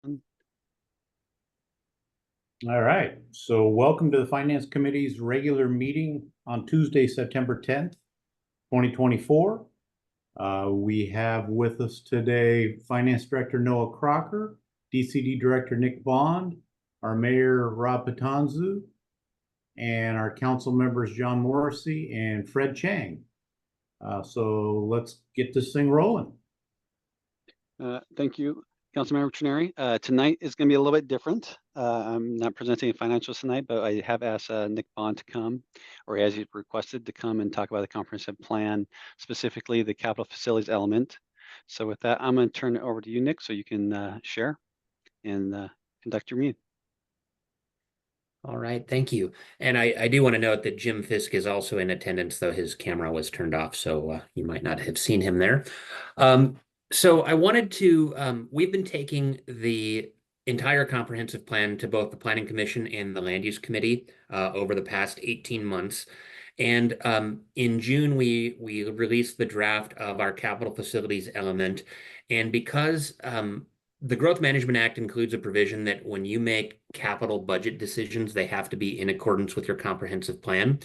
All right, so welcome to the Finance Committee's regular meeting on Tuesday, September 10th, 2024. We have with us today Finance Director Noah Crocker, DCD Director Nick Bond, our Mayor Rob Patanzu, and our council members John Morrissey and Fred Chang. So let's get this thing rolling. Thank you, Councilmember Trenary. Tonight is going to be a little bit different. I'm not presenting financials tonight, but I have asked Nick Bond to come, or as he requested, to come and talk about the comprehensive plan, specifically the capital facilities element. So with that, I'm going to turn it over to you, Nick, so you can share and conduct your meeting. All right, thank you. And I do want to note that Jim Fisk is also in attendance, though his camera was turned off, so you might not have seen him there. So I wanted to, we've been taking the entire comprehensive plan to both the Planning Commission and the Land Use Committee over the past 18 months. And in June, we released the draft of our capital facilities element. And because the Growth Management Act includes a provision that when you make capital budget decisions, they have to be in accordance with your comprehensive plan.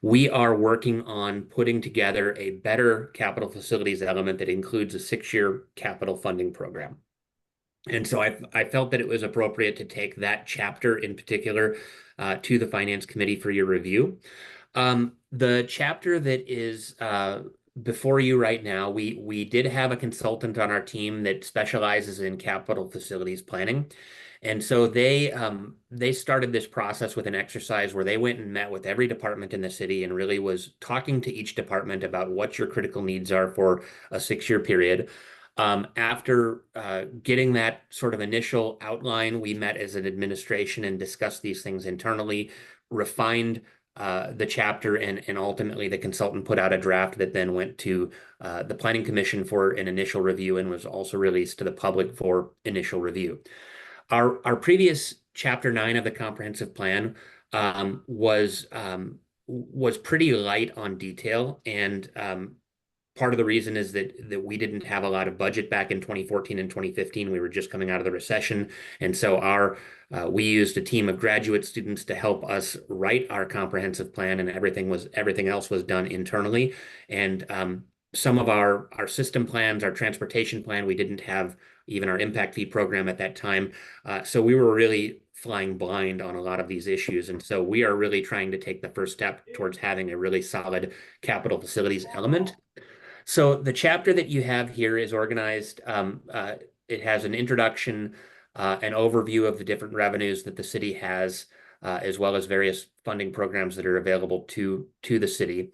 We are working on putting together a better capital facilities element that includes a 6-year capital funding program. And so I felt that it was appropriate to take that chapter in particular to the Finance Committee for your review. The chapter that is before you right now, we did have a consultant on our team that specializes in capital facilities planning. And so they started this process with an exercise where they went and met with every department in the city and really was talking to each department about what your critical needs are for a 6-year period. After getting that sort of initial outline, we met as an administration and discussed these things internally, refined the chapter, and ultimately the consultant put out a draft that then went to the Planning Commission for an initial review and was also released to the public for initial review. Our previous Chapter 9 of the comprehensive plan was pretty light on detail, and part of the reason is that we didn't have a lot of budget back in 2014 and 2015. We were just coming out of the recession, and so we used a team of graduate students to help us write our comprehensive plan, and everything else was done internally. And some of our system plans, our transportation plan, we didn't have even our impact fee program at that time. So we were really flying blind on a lot of these issues. And so we are really trying to take the first step towards having a really solid capital facilities element. So the chapter that you have here is organized. It has an introduction, an overview of the different revenues that the city has, as well as various funding programs that are available to the city.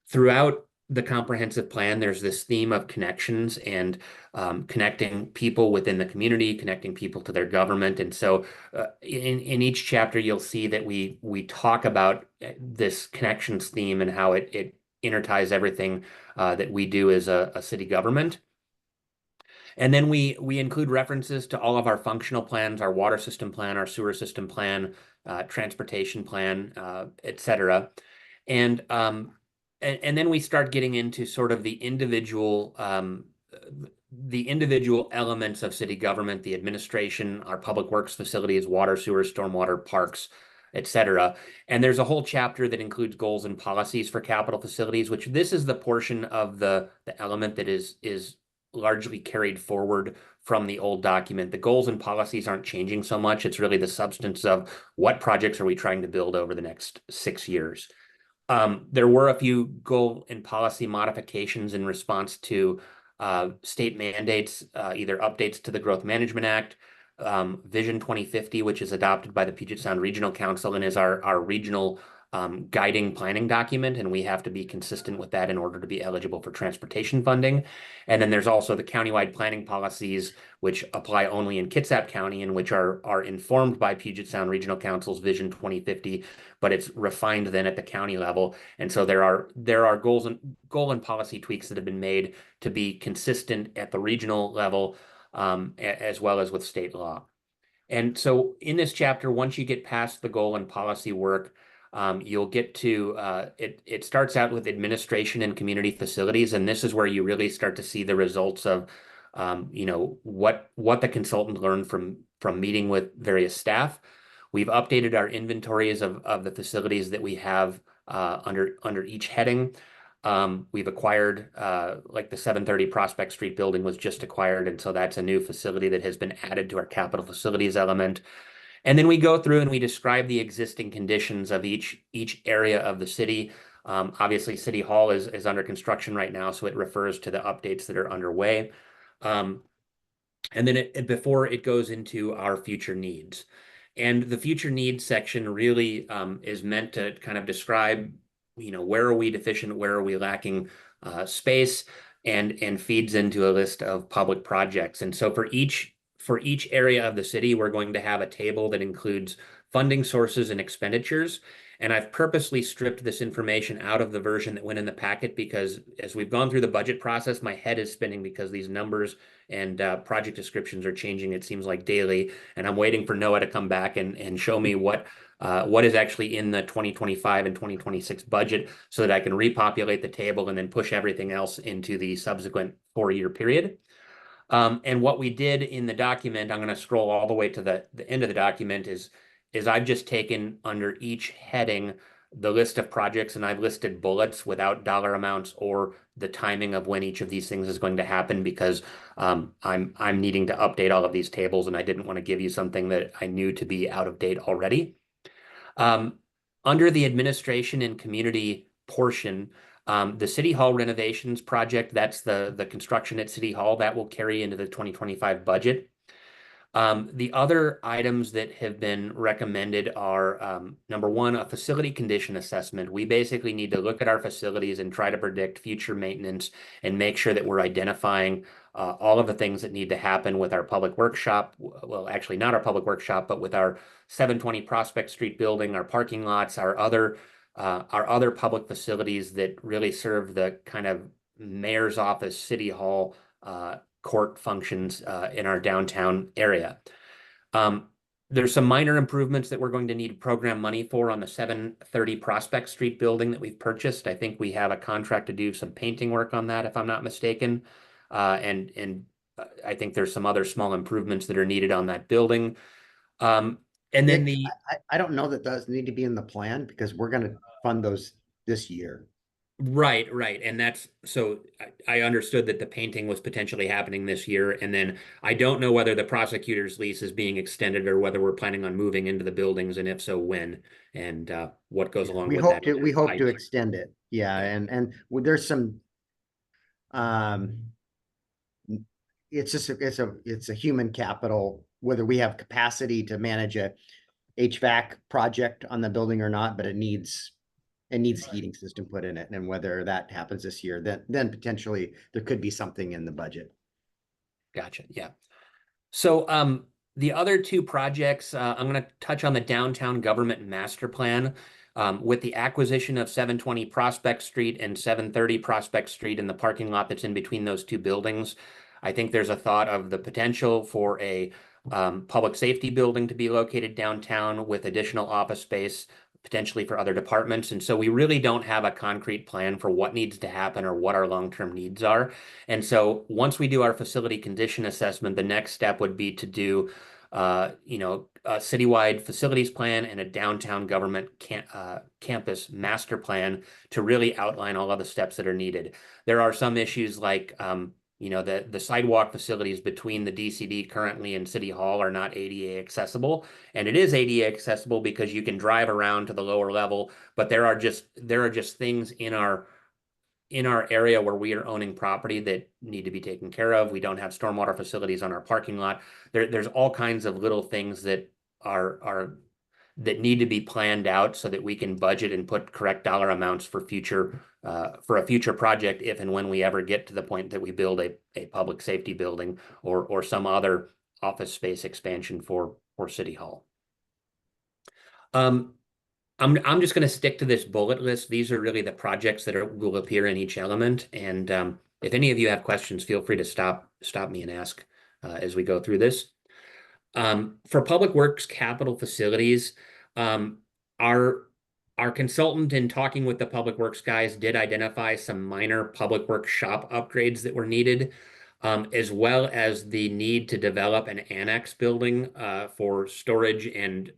Throughout the comprehensive plan, there's this theme of connections and connecting people within the community, connecting people to their government. And so in each chapter, you'll see that we talk about this connections theme and how it interties everything that we do as a city government. And then we include references to all of our functional plans, our water system plan, our sewer system plan, transportation plan, et cetera. And then we start getting into sort of the individual elements of city government, the administration, our public works facilities, water, sewer, stormwater, parks, et cetera. And there's a whole chapter that includes goals and policies for capital facilities, which this is the portion of the element that is largely carried forward from the old document. The goals and policies aren't changing so much. It's really the substance of what projects are we trying to build over the next 6 years. There were a few goal and policy modifications in response to state mandates, either updates to the Growth Management Act, Vision 2050, which is adopted by the Puget Sound Regional Council and is our regional guiding planning document, and we have to be consistent with that in order to be eligible for transportation funding. And then there's also the countywide planning policies, which apply only in Kitsap County and which are informed by Puget Sound Regional Council's Vision 2050, but it's refined then at the county level. And so there are goal and policy tweaks that have been made to be consistent at the regional level, as well as with state law. And so in this chapter, once you get past the goal and policy work, you'll get to, it starts out with administration and community facilities, and this is where you really start to see the results of you know, what the consultant learned from meeting with various staff. We've updated our inventories of the facilities that we have under each heading. We've acquired, like the 730 Prospect Street building was just acquired, and so that's a new facility that has been added to our capital facilities element. And then we go through and we describe the existing conditions of each area of the city. Obviously, City Hall is under construction right now, so it refers to the updates that are underway. And then before it goes into our future needs. And the future needs section really is meant to kind of describe, you know, where are we deficient, where are we lacking space, and feeds into a list of public projects. And so for each area of the city, we're going to have a table that includes funding sources and expenditures. And I've purposely stripped this information out of the version that went in the packet because as we've gone through the budget process, my head is spinning because these numbers and project descriptions are changing, it seems like daily. And I'm waiting for Noah to come back and show me what is actually in the 2025 and 2026 budget so that I can repopulate the table and then push everything else into the subsequent 4-year period. And what we did in the document, I'm going to scroll all the way to the end of the document, is I've just taken under each heading the list of projects and I've listed bullets without dollar amounts or the timing of when each of these things is going to happen because I'm needing to update all of these tables and I didn't want to give you something that I knew to be out of date already. Under the administration and community portion, the City Hall renovations project, that's the construction at City Hall, that will carry into the 2025 budget. The other items that have been recommended are, number one, a facility condition assessment. We basically need to look at our facilities and try to predict future maintenance and make sure that we're identifying all of the things that need to happen with our public workshop. Well, actually not our public workshop, but with our 720 Prospect Street building, our parking lots, our other public facilities that really serve the kind of mayor's office, City Hall, court functions in our downtown area. There's some minor improvements that we're going to need program money for on the 730 Prospect Street building that we've purchased. I think we have a contract to do some painting work on that, if I'm not mistaken. And I think there's some other small improvements that are needed on that building. And then Nick, I don't know that those need to be in the plan because we're going to fund those this year. Right. And that's, so I understood that the painting was potentially happening this year. And then I don't know whether the prosecutor's lease is being extended or whether we're planning on moving into the buildings, and if so, when, and what goes along with that. We hope to extend it. Yeah. And there's some, it's just, it's a human capital, whether we have capacity to manage a HVAC project on the building or not, but it needs heating system put in it. And whether that happens this year, then potentially there could be something in the budget. Gotcha. Yeah. So the other two projects, I'm going to touch on the downtown government master plan. With the acquisition of 720 Prospect Street and 730 Prospect Street and the parking lot that's in between those two buildings, I think there's a thought of the potential for a public safety building to be located downtown with additional office space, potentially for other departments. And so we really don't have a concrete plan for what needs to happen or what our long-term needs are. And so once we do our facility condition assessment, the next step would be to do, a citywide facilities plan and a downtown government campus master plan to really outline all of the steps that are needed. There are some issues like, the sidewalk facilities between the DCD currently and City Hall are not ADA accessible. And it is ADA accessible because you can drive around to the lower level, but there are just things in our area where we are owning property that need to be taken care of. We don't have stormwater facilities on our parking lot. There's all kinds of little things that that need to be planned out so that we can budget and put correct dollar amounts for a future project if and when we ever get to the point that we build a public safety building or some other office space expansion for City Hall. I'm just going to stick to this bullet list. These are really the projects that will appear in each element. And if any of you have questions, feel free to stop me and ask as we go through this. For Public Works capital facilities, our consultant in talking with the Public Works guys did identify some minor Public Works shop upgrades that were needed. as well as the need to develop an annex building for storage and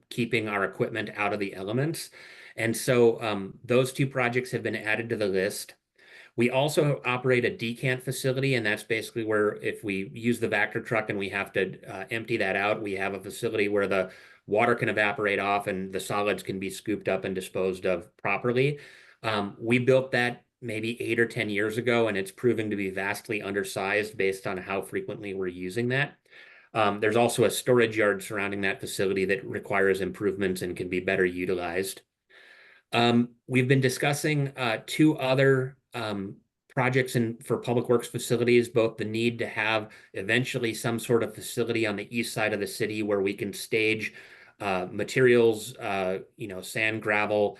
keeping our equipment out of the elements. And so those two projects have been added to the list. We also operate a decant facility, and that's basically where if we use the Vector truck and we have to empty that out, we have a facility where the water can evaporate off and the solids can be scooped up and disposed of properly. We built that maybe 8 or 10 years ago, and it's proving to be vastly undersized based on how frequently we're using that. There's also a storage yard surrounding that facility that requires improvements and can be better utilized. We've been discussing two other projects for public works facilities, both the need to have eventually some sort of facility on the east side of the city where we can stage materials, sand, gravel,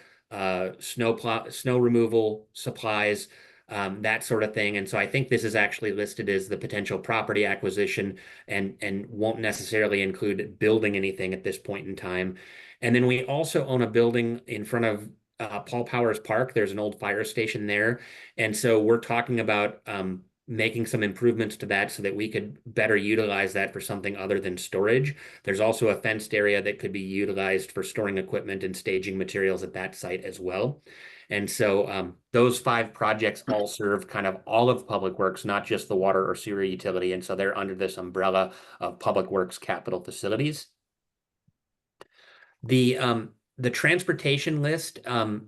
snow removal supplies, that sort of thing. And so I think this is actually listed as the potential property acquisition and won't necessarily include building anything at this point in time. And then we also own a building in front of Paul Powers Park. There's an old fire station there. And so we're talking about making some improvements to that so that we could better utilize that for something other than storage. There's also a fenced area that could be utilized for storing equipment and staging materials at that site as well. And so those 5 projects all serve kind of all of Public Works, not just the water or sewer utility. And so they're under this umbrella of Public Works capital facilities. The transportation list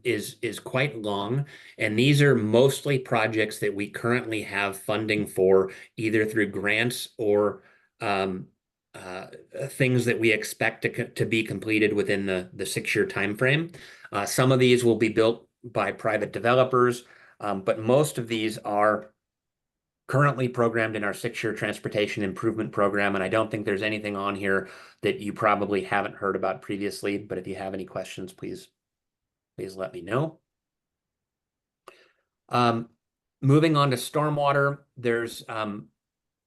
is quite long, and these are mostly projects that we currently have funding for, either through grants or things that we expect to be completed within the 6-year time frame. Some of these will be built by private developers, but most of these are currently programmed in our 6-year transportation improvement program, and I don't think there's anything on here that you probably haven't heard about previously, but if you have any questions, please let me know. Moving on to stormwater, there's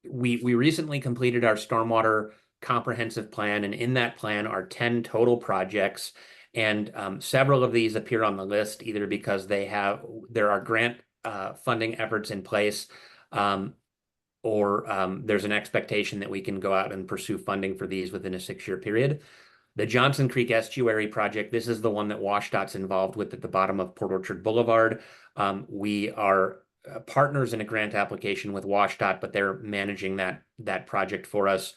we recently completed our stormwater comprehensive plan, and in that plan are 10 total projects, and several of these appear on the list either because there are grant funding efforts in place, or there's an expectation that we can go out and pursue funding for these within a 6-year period. The Johnson Creek Estuary project, this is the one that WashDOT's involved with at the bottom of Port Orchard Boulevard. We are partners in a grant application with WashDOT, but they're managing that project for us.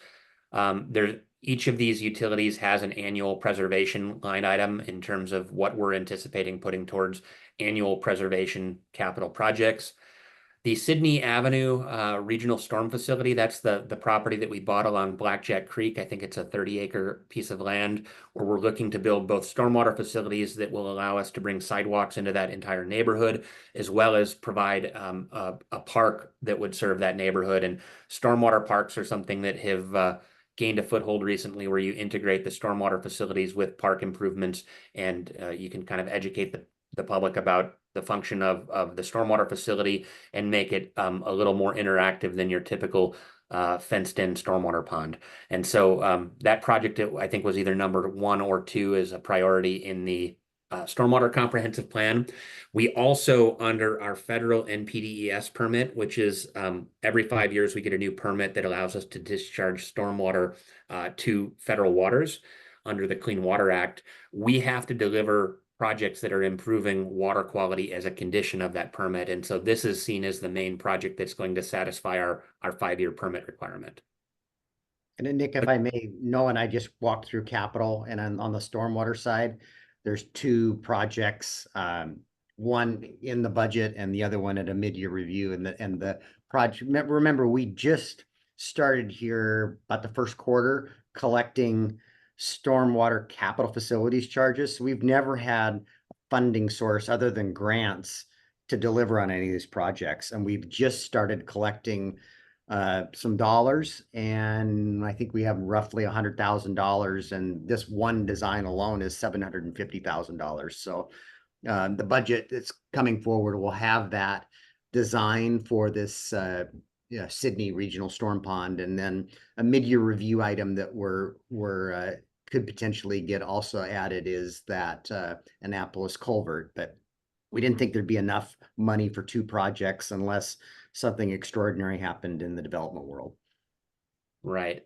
Each of these utilities has an annual preservation line item in terms of what we're anticipating putting towards annual preservation capital projects. The Sydney Avenue Regional Storm Facility, that's the property that we bought along Blackjack Creek. I think it's a 30-acre piece of land where we're looking to build both stormwater facilities that will allow us to bring sidewalks into that entire neighborhood, as well as provide a park that would serve that neighborhood. And stormwater parks are something that have gained a foothold recently, where you integrate the stormwater facilities with park improvements, and you can kind of educate the public about the function of the stormwater facility and make it a little more interactive than your typical fenced-in stormwater pond. And so that project, I think, was either number 1 or 2 as a priority in the stormwater comprehensive plan. We also, under our federal NPDES permit, which is every 5 years we get a new permit that allows us to discharge stormwater to federal waters under the Clean Water Act, we have to deliver projects that are improving water quality as a condition of that permit. And so this is seen as the main project that's going to satisfy our 5-year permit requirement. And then Nick, if I may, Noah and I just walked through capital, and on the stormwater side, there's 2 projects, one in the budget and the other one at a mid-year review. And the project, remember, we just started here about the first quarter collecting stormwater capital facilities charges. So we've never had a funding source other than grants to deliver on any of these projects. And we've just started collecting some dollars, and I think we have roughly $100,000, and this one design alone is $750,000. So the budget that's coming forward will have that design for this Sydney Regional Storm Pond, and then a mid-year review item that we're could potentially get also added is that Annapolis culvert. But we didn't think there'd be enough money for 2 projects unless something extraordinary happened in the development world. Right.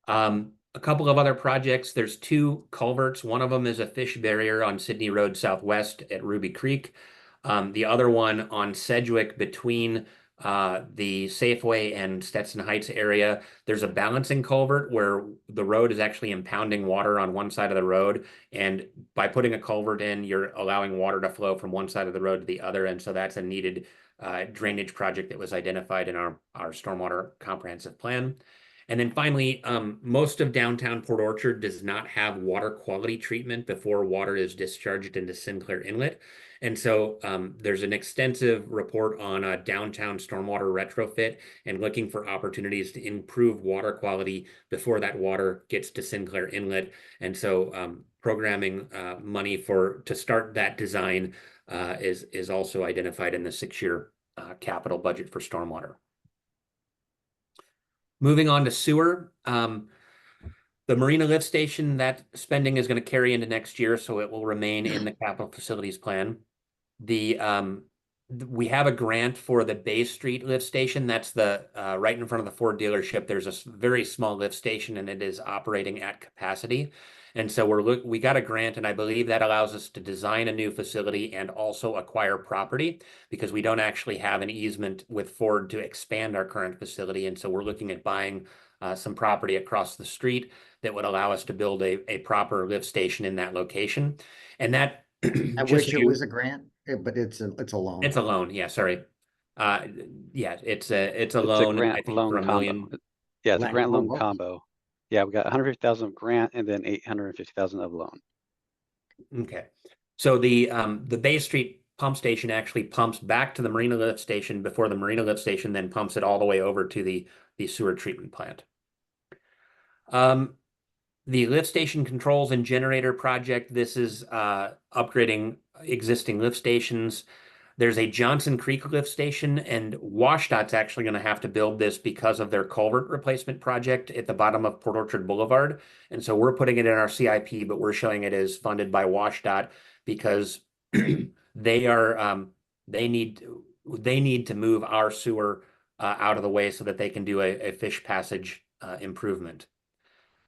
A couple of other projects. There's 2 culverts. One of them is a fish barrier on Sydney Road Southwest at Ruby Creek. The other one on Sedgwick between the Safeway and Stetson Heights area. There's a balancing culvert where the road is actually impounding water on one side of the road. And by putting a culvert in, you're allowing water to flow from one side of the road to the other. And so that's a needed drainage project that was identified in our stormwater comprehensive plan. And then finally, most of downtown Port Orchard does not have water quality treatment before water is discharged into Sinclair Inlet. And so there's an extensive report on a downtown stormwater retrofit and looking for opportunities to improve water quality before that water gets to Sinclair Inlet. And so programming money to start that design is also identified in the 6-year capital budget for stormwater. Moving on to sewer, the Marina Lift Station, that spending is going to carry into next year, so it will remain in the capital facilities plan. We have a grant for the Bay Street Lift Station. That's the right in front of the Ford dealership. There's a very small lift station, and it is operating at capacity. And so we got a grant, and I believe that allows us to design a new facility and also acquire property, because we don't actually have an easement with Ford to expand our current facility. And so we're looking at buying some property across the street that would allow us to build a proper lift station in that location. And that I wish it was a grant, but it's a loan. It's a loan. Yeah, sorry. Yeah, it's a It's a loan. grant I think loan for $1 million. combo. Yeah, it's a grant loan combo. combo. Yeah, we got 150,000 of grant and then 850,000 of loan. Okay. So the Bay Street pump station actually pumps back to the Marina Lift Station before the Marina Lift Station then pumps it all the way over to the sewer treatment plant. The lift station controls and generator project, this is upgrading existing lift stations. There's a Johnson Creek lift station, and WashDOT's actually going to have to build this because of their culvert replacement project at the bottom of Port Orchard Boulevard. And so we're putting it in our CIP, but we're showing it as funded by WashDOT because they need to move our sewer out of the way so that they can do a fish passage improvement.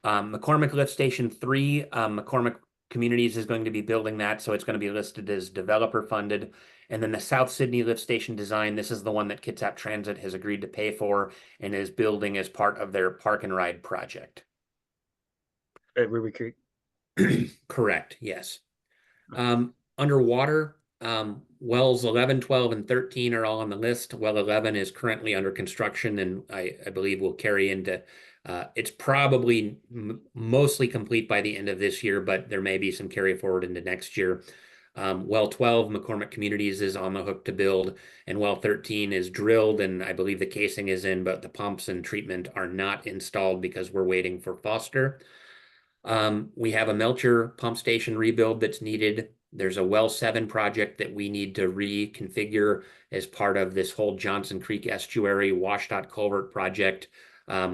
McCormick Lift Station 3, McCormick Communities is going to be building that, so it's going to be listed as developer funded. And then the South Sydney Lift Station design, this is the one that Kitsap Transit has agreed to pay for and is building as part of their Park and Ride project. At Ruby Creek? Correct, yes. Underwater, wells 11, 12, and 13 are all on the list. Well 11 is currently under construction, and I believe will carry into it's probably mostly complete by the end of this year, but there may be some carry forward into next year. Well 12, McCormick Communities is on the hook to build, and well 13 is drilled, and I believe the casing is in, but the pumps and treatment are not installed because we're waiting for Foster. We have a Melcher pump station rebuild that's needed. There's a well 7 project that we need to reconfigure as part of this whole Johnson Creek estuary WashDOT culvert project.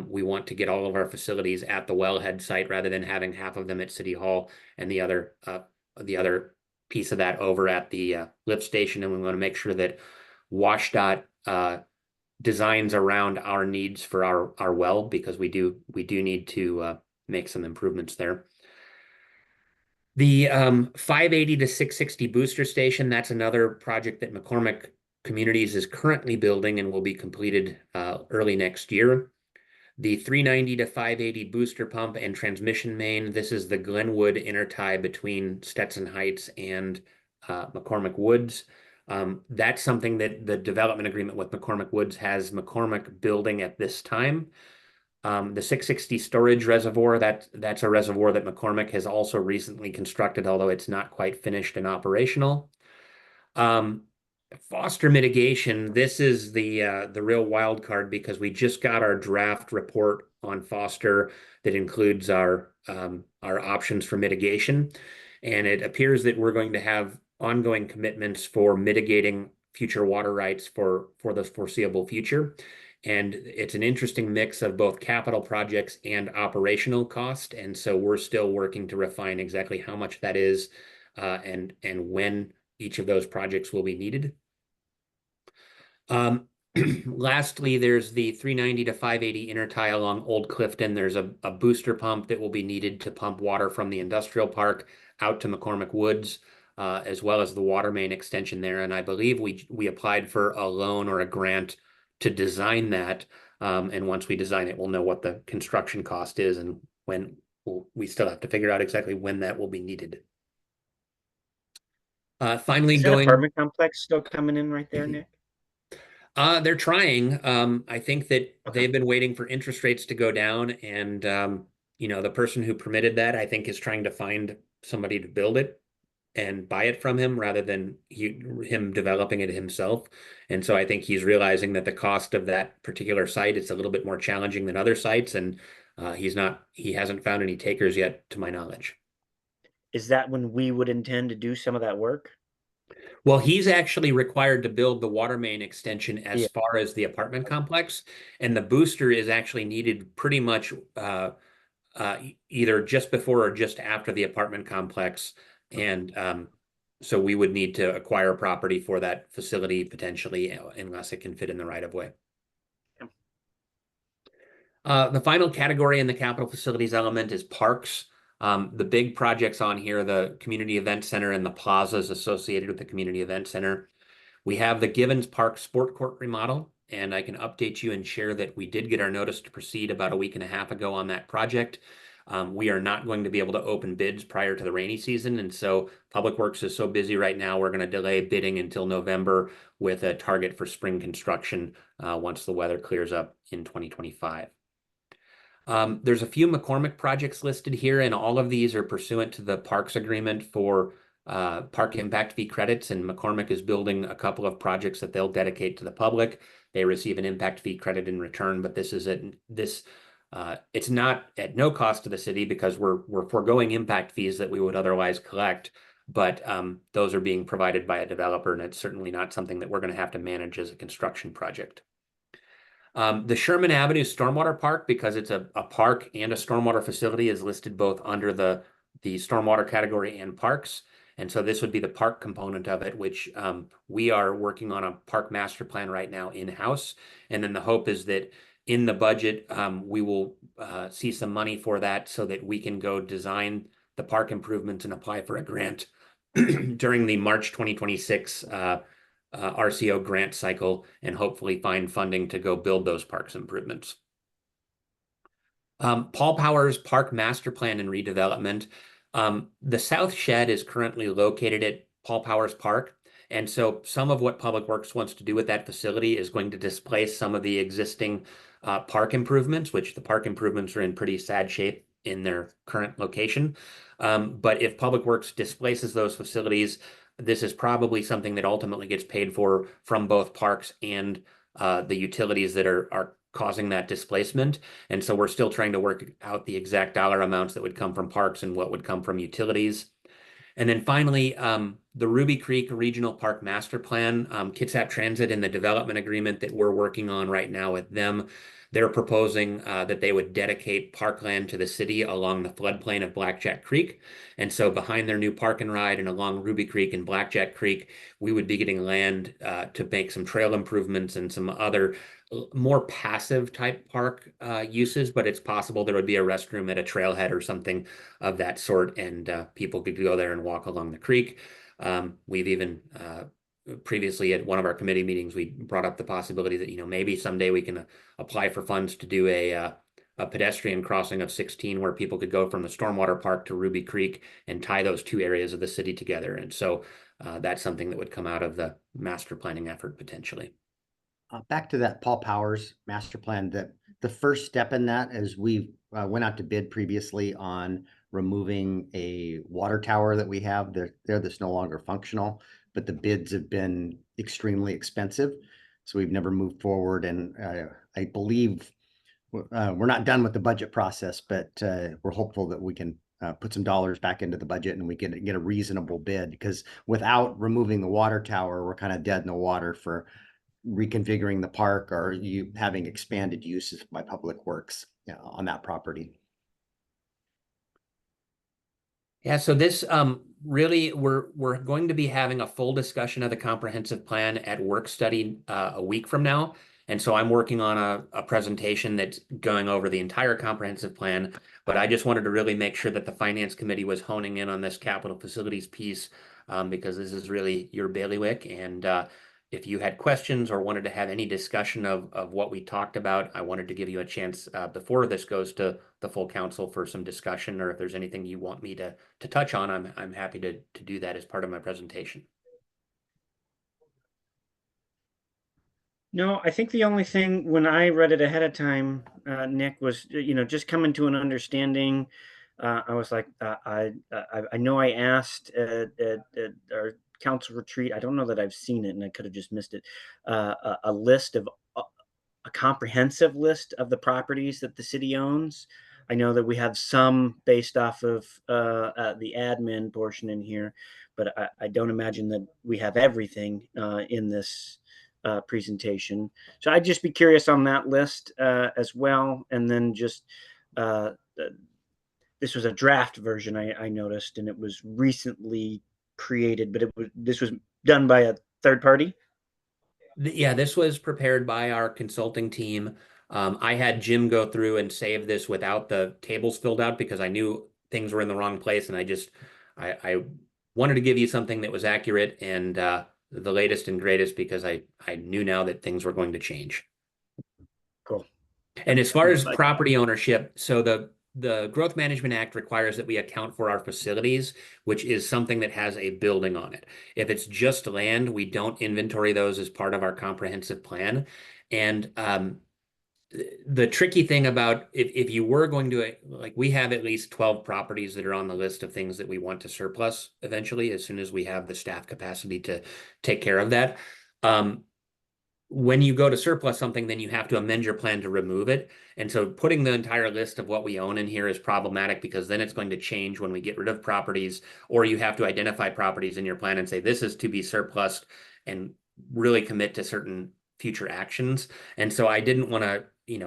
We want to get all of our facilities at the wellhead site rather than having half of them at City Hall and the other piece of that over at the lift station. And we want to make sure that WashDOT designs around our needs for our well, because we do need to make some improvements there. The 580 to 660 booster station, that's another project that McCormick Communities is currently building and will be completed early next year. The 390 to 580 booster pump and transmission main, this is the Glenwood intertie between Stetson Heights and McCormick Woods. That's something that the development agreement with McCormick Woods has McCormick building at this time. The 660 storage reservoir, that's a reservoir that McCormick has also recently constructed, although it's not quite finished and operational. Foster mitigation, this is the real wild card, because we just got our draft report on Foster that includes our options for mitigation, and it appears that we're going to have ongoing commitments for mitigating future water rights for the foreseeable future. And it's an interesting mix of both capital projects and operational cost. And so we're still working to refine exactly how much that is and when each of those projects will be needed. Lastly, there's the 390 to 580 intertie along Old Clifton. There's a booster pump that will be needed to pump water from the industrial park out to McCormick Woods, as well as the water main extension there. And I believe we applied for a loan or a grant to design that. And once we design it, we'll know what the construction cost is and when. We still have to figure out exactly when that will be needed. Finally, Is that going. apartment complex still coming in right there, Nick? They're trying. I think that Okay. they've been waiting for interest rates to go down, and the person who permitted that, I think, is trying to find somebody to build it and buy it from him rather than him developing it himself. And so I think he's realizing that the cost of that particular site is a little bit more challenging than other sites, and he hasn't found any takers yet, to my knowledge. Is that when we would intend to do some of that work? Well, he's actually required to build the water main extension as Yeah. far as the apartment complex, and the booster is actually needed pretty much either just before or just after the apartment complex. And so we would need to acquire property for that facility potentially, unless it can fit in the right of way. The final category in the capital facilities element is parks. The big projects on here, the community event center and the plazas associated with the community event center. We have the Givens Park Sport Court remodel, and I can update you and share that we did get our notice to proceed about a week and a half ago on that project. We are not going to be able to open bids prior to the rainy season, and so Public Works is so busy right now, we're going to delay bidding until November with a target for spring construction once the weather clears up in 2025. There's a few McCormick projects listed here, and all of these are pursuant to the Parks Agreement for Park Impact Fee credits, and McCormick is building a couple of projects that they'll dedicate to the public. They receive an impact fee credit in return, but it's not at no cost to the city because we're foregoing impact fees that we would otherwise collect, but those are being provided by a developer, and it's certainly not something that we're going to have to manage as a construction project. The Sherman Avenue Stormwater Park, because it's a park and a stormwater facility, is listed both under the stormwater category and parks. And so this would be the park component of it, which we are working on a park master plan right now in-house. And then the hope is that in the budget, we will see some money for that so that we can go design the park improvements and apply for a grant during the March 2026 RCO grant cycle and hopefully find funding to go build those parks improvements. Paul Powers Park Master Plan and Redevelopment. The South Shed is currently located at Paul Powers Park. And so some of what Public Works wants to do with that facility is going to displace some of the existing park improvements, which the park improvements are in pretty sad shape in their current location. But if Public Works displaces those facilities, this is probably something that ultimately gets paid for from both parks and the utilities that are causing that displacement. And so we're still trying to work out the exact dollar amounts that would come from parks and what would come from utilities. And then finally, the Ruby Creek Regional Park Master Plan, Kitsap Transit and the development agreement that we're working on right now with them, they're proposing that they would dedicate parkland to the city along the floodplain of Blackjack Creek. And so behind their new park and ride and along Ruby Creek and Blackjack Creek, we would be getting land to make some trail improvements and some other more passive type park uses, but it's possible there would be a restroom at a trailhead or something of that sort, and people could go there and walk along the creek. We've even previously at one of our committee meetings, we brought up the possibility that, maybe someday we can apply for funds to do a pedestrian crossing of 16 where people could go from the Stormwater Park to Ruby Creek and tie those two areas of the city together. And so that's something that would come out of the master planning effort potentially. Back to that Paul Powers master plan, the first step in that is we went out to bid previously on removing a water tower that we have there that's no longer functional, but the bids have been extremely expensive. So we've never moved forward. And I believe we're not done with the budget process, but we're hopeful that we can put some dollars back into the budget and we can get a reasonable bid, because without removing the water tower, we're kind of dead in the water for reconfiguring the park or you having expanded uses by Public Works on that property. Yeah, so this really, we're going to be having a full discussion of the comprehensive plan at work study a week from now. And so I'm working on a presentation that's going over the entire comprehensive plan. But I just wanted to really make sure that the finance committee was honing in on this capital facilities piece, because this is really your bailiwick. And if you had questions or wanted to have any discussion of what we talked about, I wanted to give you a chance before this goes to the full council for some discussion, or if there's anything you want me to touch on, I'm happy to do that as part of my presentation. No, I think the only thing when I read it ahead of time, Nick, was just coming to an understanding. I was like, I know I asked at our council retreat. I don't know that I've seen it, and I could have just missed it. A list of a comprehensive list of the properties that the city owns. I know that we have some based off of the admin portion in here, but I don't imagine that we have everything in this presentation. So I'd just be curious on that list as well. And then just this was a draft version I noticed, and it was recently created, but this was done by a third party. Yeah, this was prepared by our consulting team. I had Jim go through and save this without the tables filled out because I knew things were in the wrong place, and I wanted to give you something that was accurate and the latest and greatest, because I knew now that things were going to change. Cool. And as far as property ownership, so the Growth Management Act requires that we account for our facilities, which is something that has a building on it. If it's just land, we don't inventory those as part of our comprehensive plan. And the tricky thing about if you were going to, like, we have at least 12 properties that are on the list of things that we want to surplus eventually, as soon as we have the staff capacity to take care of that. When you go to surplus something, then you have to amend your plan to remove it. And so putting the entire list of what we own in here is problematic, because then it's going to change when we get rid of properties, or you have to identify properties in your plan and say, this is to be surplused, and really commit to certain future actions. And so I didn't want to,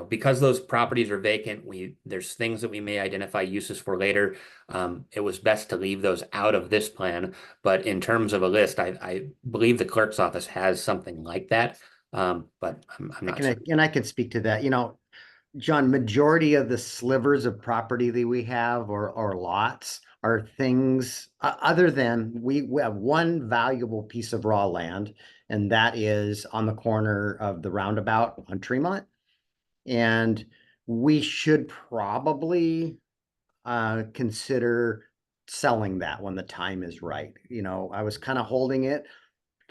because those properties are vacant, there's things that we may identify uses for later. It was best to leave those out of this plan. But in terms of a list, I believe the clerk's office has something like that. But I'm not sure. And I can speak to that. John, majority of the slivers of property that we have or lots are things other than we have one valuable piece of raw land, and that is on the corner of the roundabout on Tremont. And we should probably consider selling that when the time is right. I was kind of holding it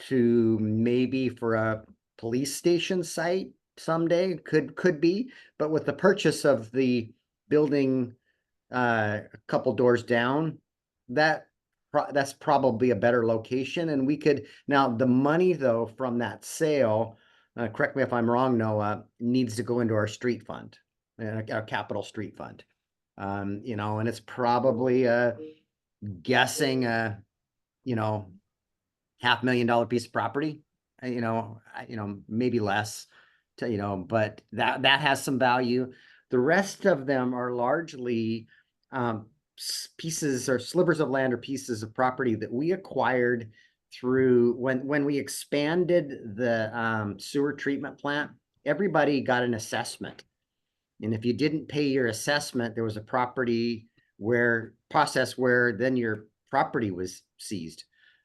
to maybe for a police station site someday, could be, but with the purchase of the building a couple doors down, that's probably a better location. And we could, now the money though from that sale, correct me if I'm wrong, Noah, needs to go into our street fund, our capital street fund. And it's probably guessing $500,000 piece of property, maybe less, but that has some value. The rest of them are largely pieces or slivers of land or pieces of property that we acquired through when we expanded the sewer treatment plant. Everybody got an assessment, and if you didn't pay your assessment, there was a process where then your property was seized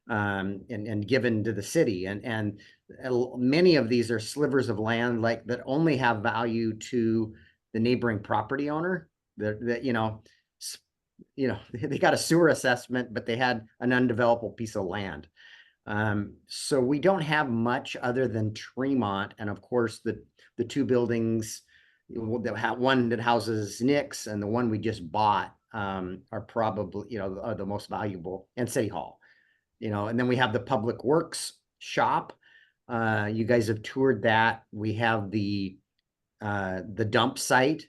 and given to the city. And many of these are slivers of land like that only have value to the neighboring property owner. That they got a sewer assessment, but they had an undevelopable piece of land. So we don't have much other than Tremont, and of course the two buildings, one that houses Nick's and the one we just bought, are probably are the most valuable, and City Hall. And then we have the Public Works shop. You guys have toured that. We have the dump site,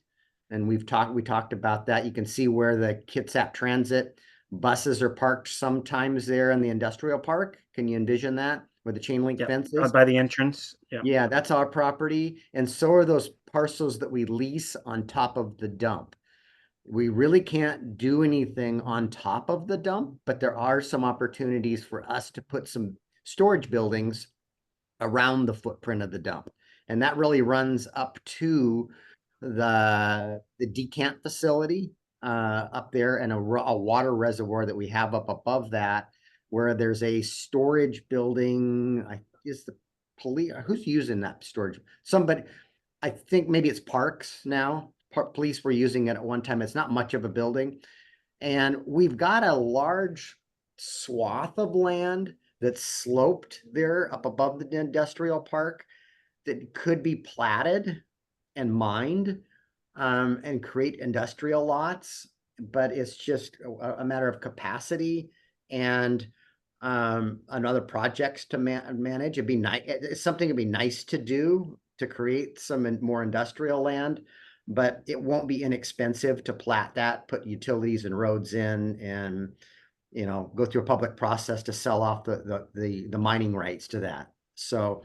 and we talked about that. You can see where the Kitsap Transit buses are parked sometimes there in the industrial park. Can you envision that, where the chain link fence is? By the entrance. Yeah, that's our property. And so are those parcels that we lease on top of the dump. We really can't do anything on top of the dump, but there are some opportunities for us to put some storage buildings around the footprint of the dump. And that really runs up to the decant facility up there, and a water reservoir that we have up above that, where there's a storage building. Is the police, who's using that storage? Somebody, I think maybe it's Parks now. Police were using it at one time. It's not much of a building. And we've got a large swath of land that's sloped there up above the industrial park that could be platted and mined and create industrial lots. But it's just a matter of capacity and another projects to manage. It'd be nice. It's something it'd be nice to do, to create some more industrial land, but it won't be inexpensive to plat that, put utilities and roads in, and go through a public process to sell off the mining rights to that. So,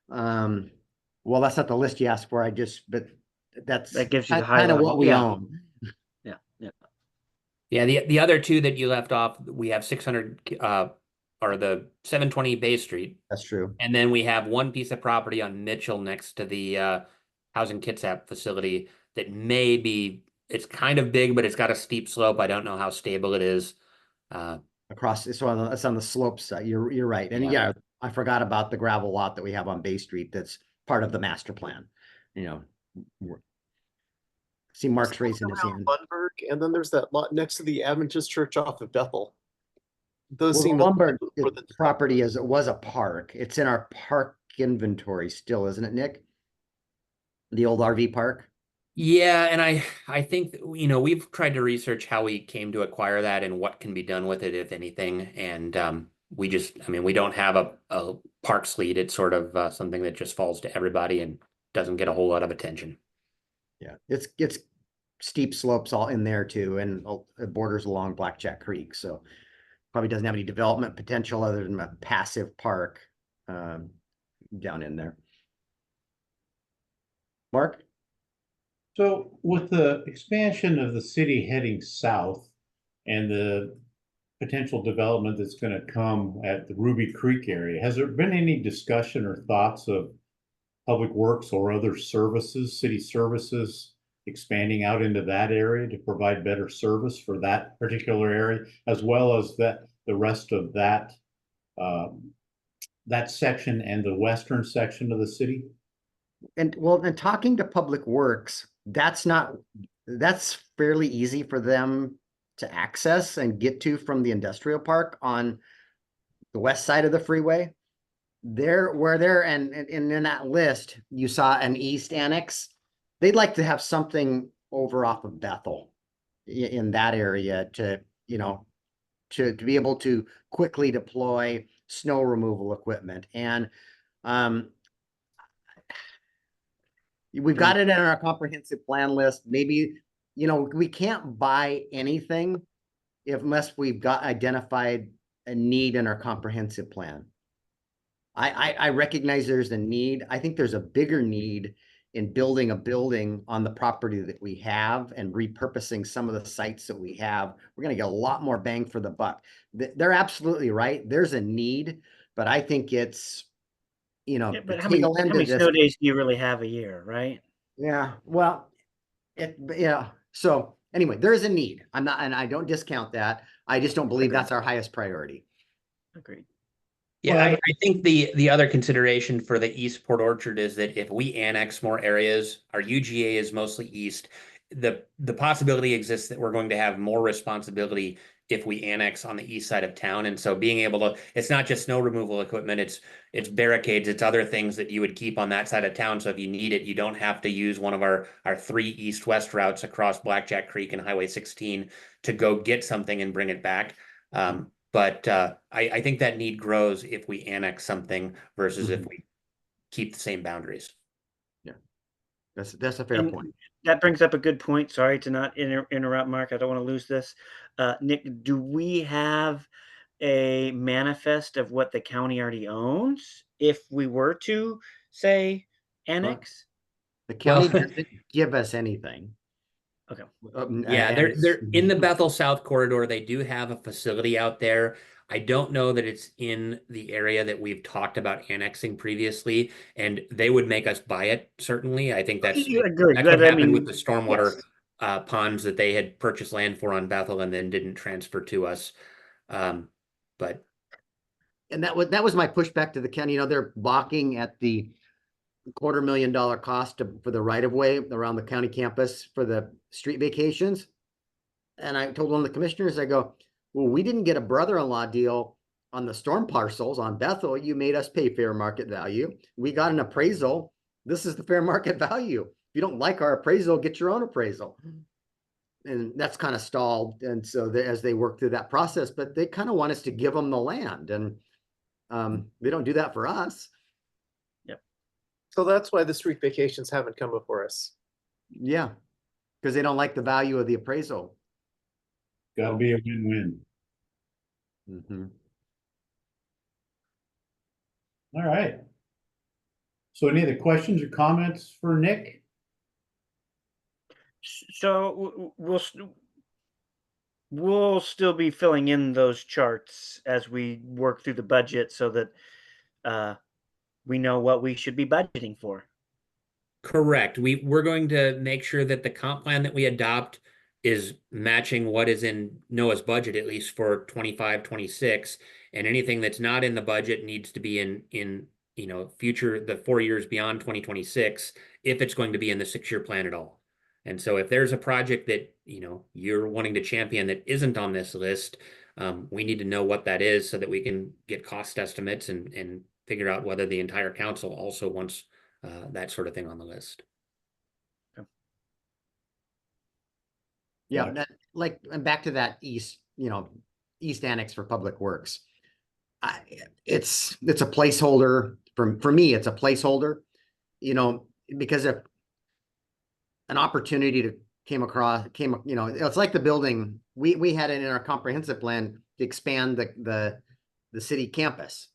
well, that's not the list you asked for. But That gives you the high kind of level. what we Yeah. own. Yeah, the other two that you left off, we have 600 or the 720 Bay Street, That's true. and then we have one piece of property on Mitchell next to the Housing Kitsap facility that may be, it's kind of big, but it's got a steep slope. I don't know how stable it is. Across, it's on the slope side. You're right. And yeah, I forgot about the gravel lot that we have on Bay Street that's part of the master plan. See Mark's raising his hand. Lundberg, and then there's that lot next to the Adventist Church off of Bethel. Those Well, seem Lumberg for the property as it was a park. It's in our park inventory still, isn't it, Nick? The old RV park? Yeah, and I think we've tried to research how we came to acquire that and what can be done with it, if anything. And we don't have a parks lead. It's sort of something that just falls to everybody and doesn't get a whole lot of attention. Yeah, it's steep slopes all in there too, and it borders along Blackjack Creek, so probably doesn't have any development potential other than a passive park down in there. Mark? So with the expansion of the city heading south and the potential development that's going to come at the Ruby Creek area, has there been any discussion or thoughts of Public Works or other services, city services, expanding out into that area to provide better service for that particular area, as well as the rest of that that section and the western section of the city? And talking to Public Works, that's fairly easy for them to access and get to from the industrial park on the west side of the freeway. And in that list, you saw an east annex. They'd like to have something over off of Bethel in that area to be able to quickly deploy snow removal equipment. And we've got it in our comprehensive plan list. Maybe, we can't buy anything unless we've got identified a need in our comprehensive plan. I recognize there's a need. I think there's a bigger need in building a building on the property that we have and repurposing some of the sites that we have. We're going to get a lot more bang for the buck. They're absolutely right. There's a need, but I think it's, But how many snow days do you really have a year, right? Yeah, well, so anyway, there is a need. And I don't discount that. I just don't believe that's our highest priority. Agreed. Yeah, I think the other consideration for the East Port Orchard is that if we annex more areas, our UGA is mostly east. The possibility exists that we're going to have more responsibility if we annex on the east side of town. And so being able to, it's not just snow removal equipment, it's barricades, it's other things that you would keep on that side of town. So if you need it, you don't have to use one of our 3 east-west routes across Blackjack Creek and Highway 16 to go get something and bring it back. But I think that need grows if we annex something versus if we keep the same boundaries. Yeah, that's a fair point. That brings up a good point. Sorry to not interrupt, Mark. I don't want to lose this. Nick, do we have a manifest of what the county already owns if we were to, say, annex? The county doesn't give us anything. Yeah, they're in the Bethel South Corridor. They do have a facility out there. I don't know that it's in the area that we've talked about annexing previously, and they would make us buy it, certainly. I think that's You agree, what but I happened with mean, the stormwater yes. ponds that they had purchased land for on Bethel and then didn't transfer to us. But And that was my pushback to the county. You know, they're balking at the $250,000 cost for the right of way around the county campus for the street vacations. And I told one of the commissioners, I go, well, we didn't get a brother-in-law deal on the storm parcels on Bethel. You made us pay fair market value. We got an appraisal. This is the fair market value. If you don't like our appraisal, get your own appraisal. And that's kind of stalled. And so as they work through that process, but they kind of want us to give them the land, and they don't do that for us. So that's why the street vacations haven't come before us. Yeah, because they don't like the value of the appraisal. Gotta be a win-win. Mhm. All right. So any other questions or comments for Nick? So we'll still be filling in those charts as we work through the budget so that we know what we should be budgeting for. correct. We're going to make sure that the comp plan that we adopt is matching what is in NOAA's budget, at least for 25, 26. And anything that's not in the budget needs to be in future, the 4 years beyond 2026, if it's going to be in the 6-year plan at all. And so if there's a project that, you're wanting to champion that isn't on this list, we need to know what that is so that we can get cost estimates and figure out whether the entire council also wants that sort of thing on the list. Yeah, and back to that east annex for Public Works. It's a placeholder for me. It's a placeholder, because if an opportunity it's like the building we had it in our comprehensive plan to expand the city campus.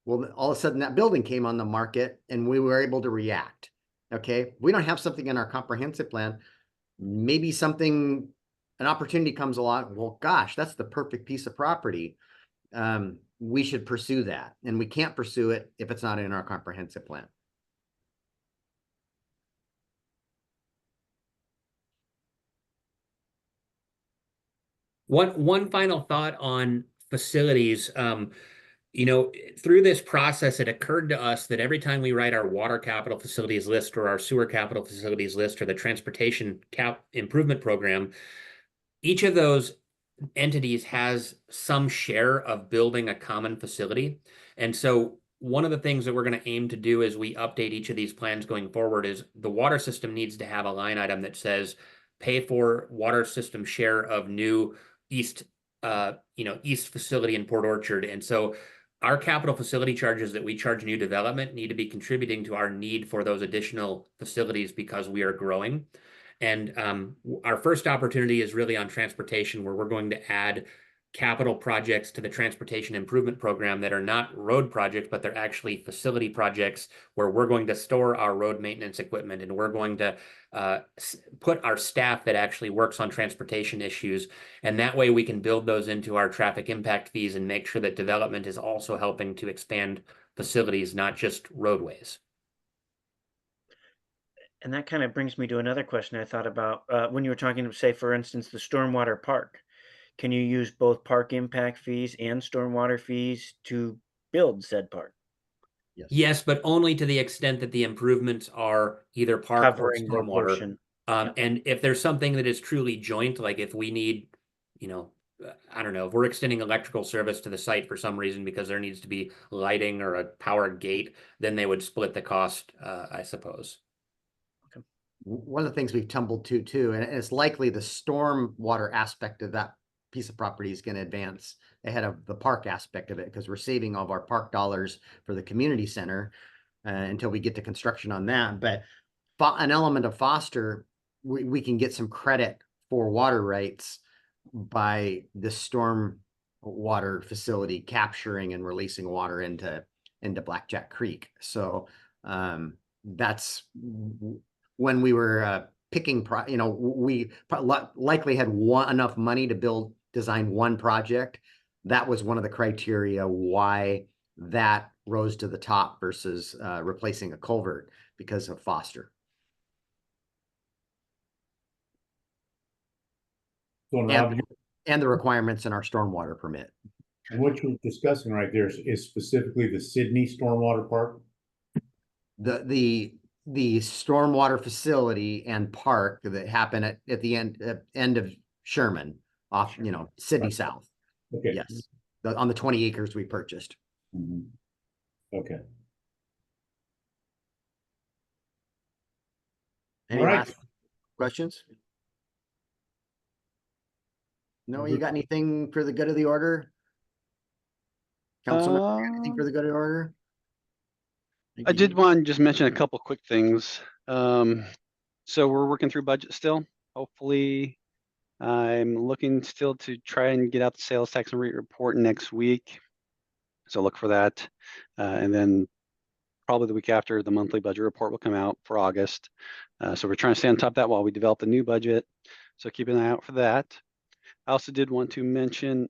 Well, all of a sudden that building came on the market and we were able to react. Okay, we don't have something in our comprehensive plan. Maybe an opportunity comes along. Well, gosh, that's the perfect piece of property. We should pursue that, and we can't pursue it if it's not in our comprehensive plan. One final thought on facilities. Through this process, it occurred to us that every time we write our water capital facilities list or our sewer capital facilities list or the transportation improvement program, each of those entities has some share of building a common facility. And so one of the things that we're going to aim to do as we update each of these plans going forward is the water system needs to have a line item that says pay for water system share of new east facility in Port Orchard. And so our capital facility charges that we charge new development need to be contributing to our need for those additional facilities because we are growing. And our first opportunity is really on transportation, where we're going to add capital projects to the transportation improvement program that are not road projects, but they're actually facility projects where we're going to store our road maintenance equipment, and we're going to put our staff that actually works on transportation issues. And that way we can build those into our traffic impact fees and make sure that development is also helping to expand facilities, not just roadways. And that kind of brings me to another question I thought about when you were talking, say, for instance, the stormwater park. Can you use both park impact fees and stormwater fees to build said park? Yes, but only to the extent that the improvements are either park or Covering their stormwater. portion. And if there's something that is truly joint, like if we need, I don't know, if we're extending electrical service to the site for some reason because there needs to be lighting or a power gate, then they would split the cost, I suppose. One of the things we've tumbled to too, and it's likely the storm water aspect of that piece of property is going to advance ahead of the park aspect of it, because we're saving all of our park dollars for the community center until we get to construction on that. But an element of Foster, we can get some credit for water rights by the storm water facility capturing and releasing water into Blackjack Creek. So that's when we were picking, we likely had enough money to design one project. That was one of the criteria why that rose to the top versus replacing a culvert because of Foster. So Rob, And the requirements in our stormwater permit. and what you're discussing right there is specifically the Sydney Stormwater Park. The stormwater facility and park that happen at the end of Sherman off, Sydney South. Okay. Yes. On the 20 acres we purchased. Mhm. Okay. Any All right. last questions? No, you got anything for the good of the order? Councilman, anything for the good of the order? I did want to just mention a couple quick things. So we're working through budget still. Hopefully, I'm looking still to try and get out the sales tax and rate report next week. So look for that. And then probably the week after, the monthly budget report will come out for August. So we're trying to stay on top of that while we develop the new budget. So keep an eye out for that. I also did want to mention,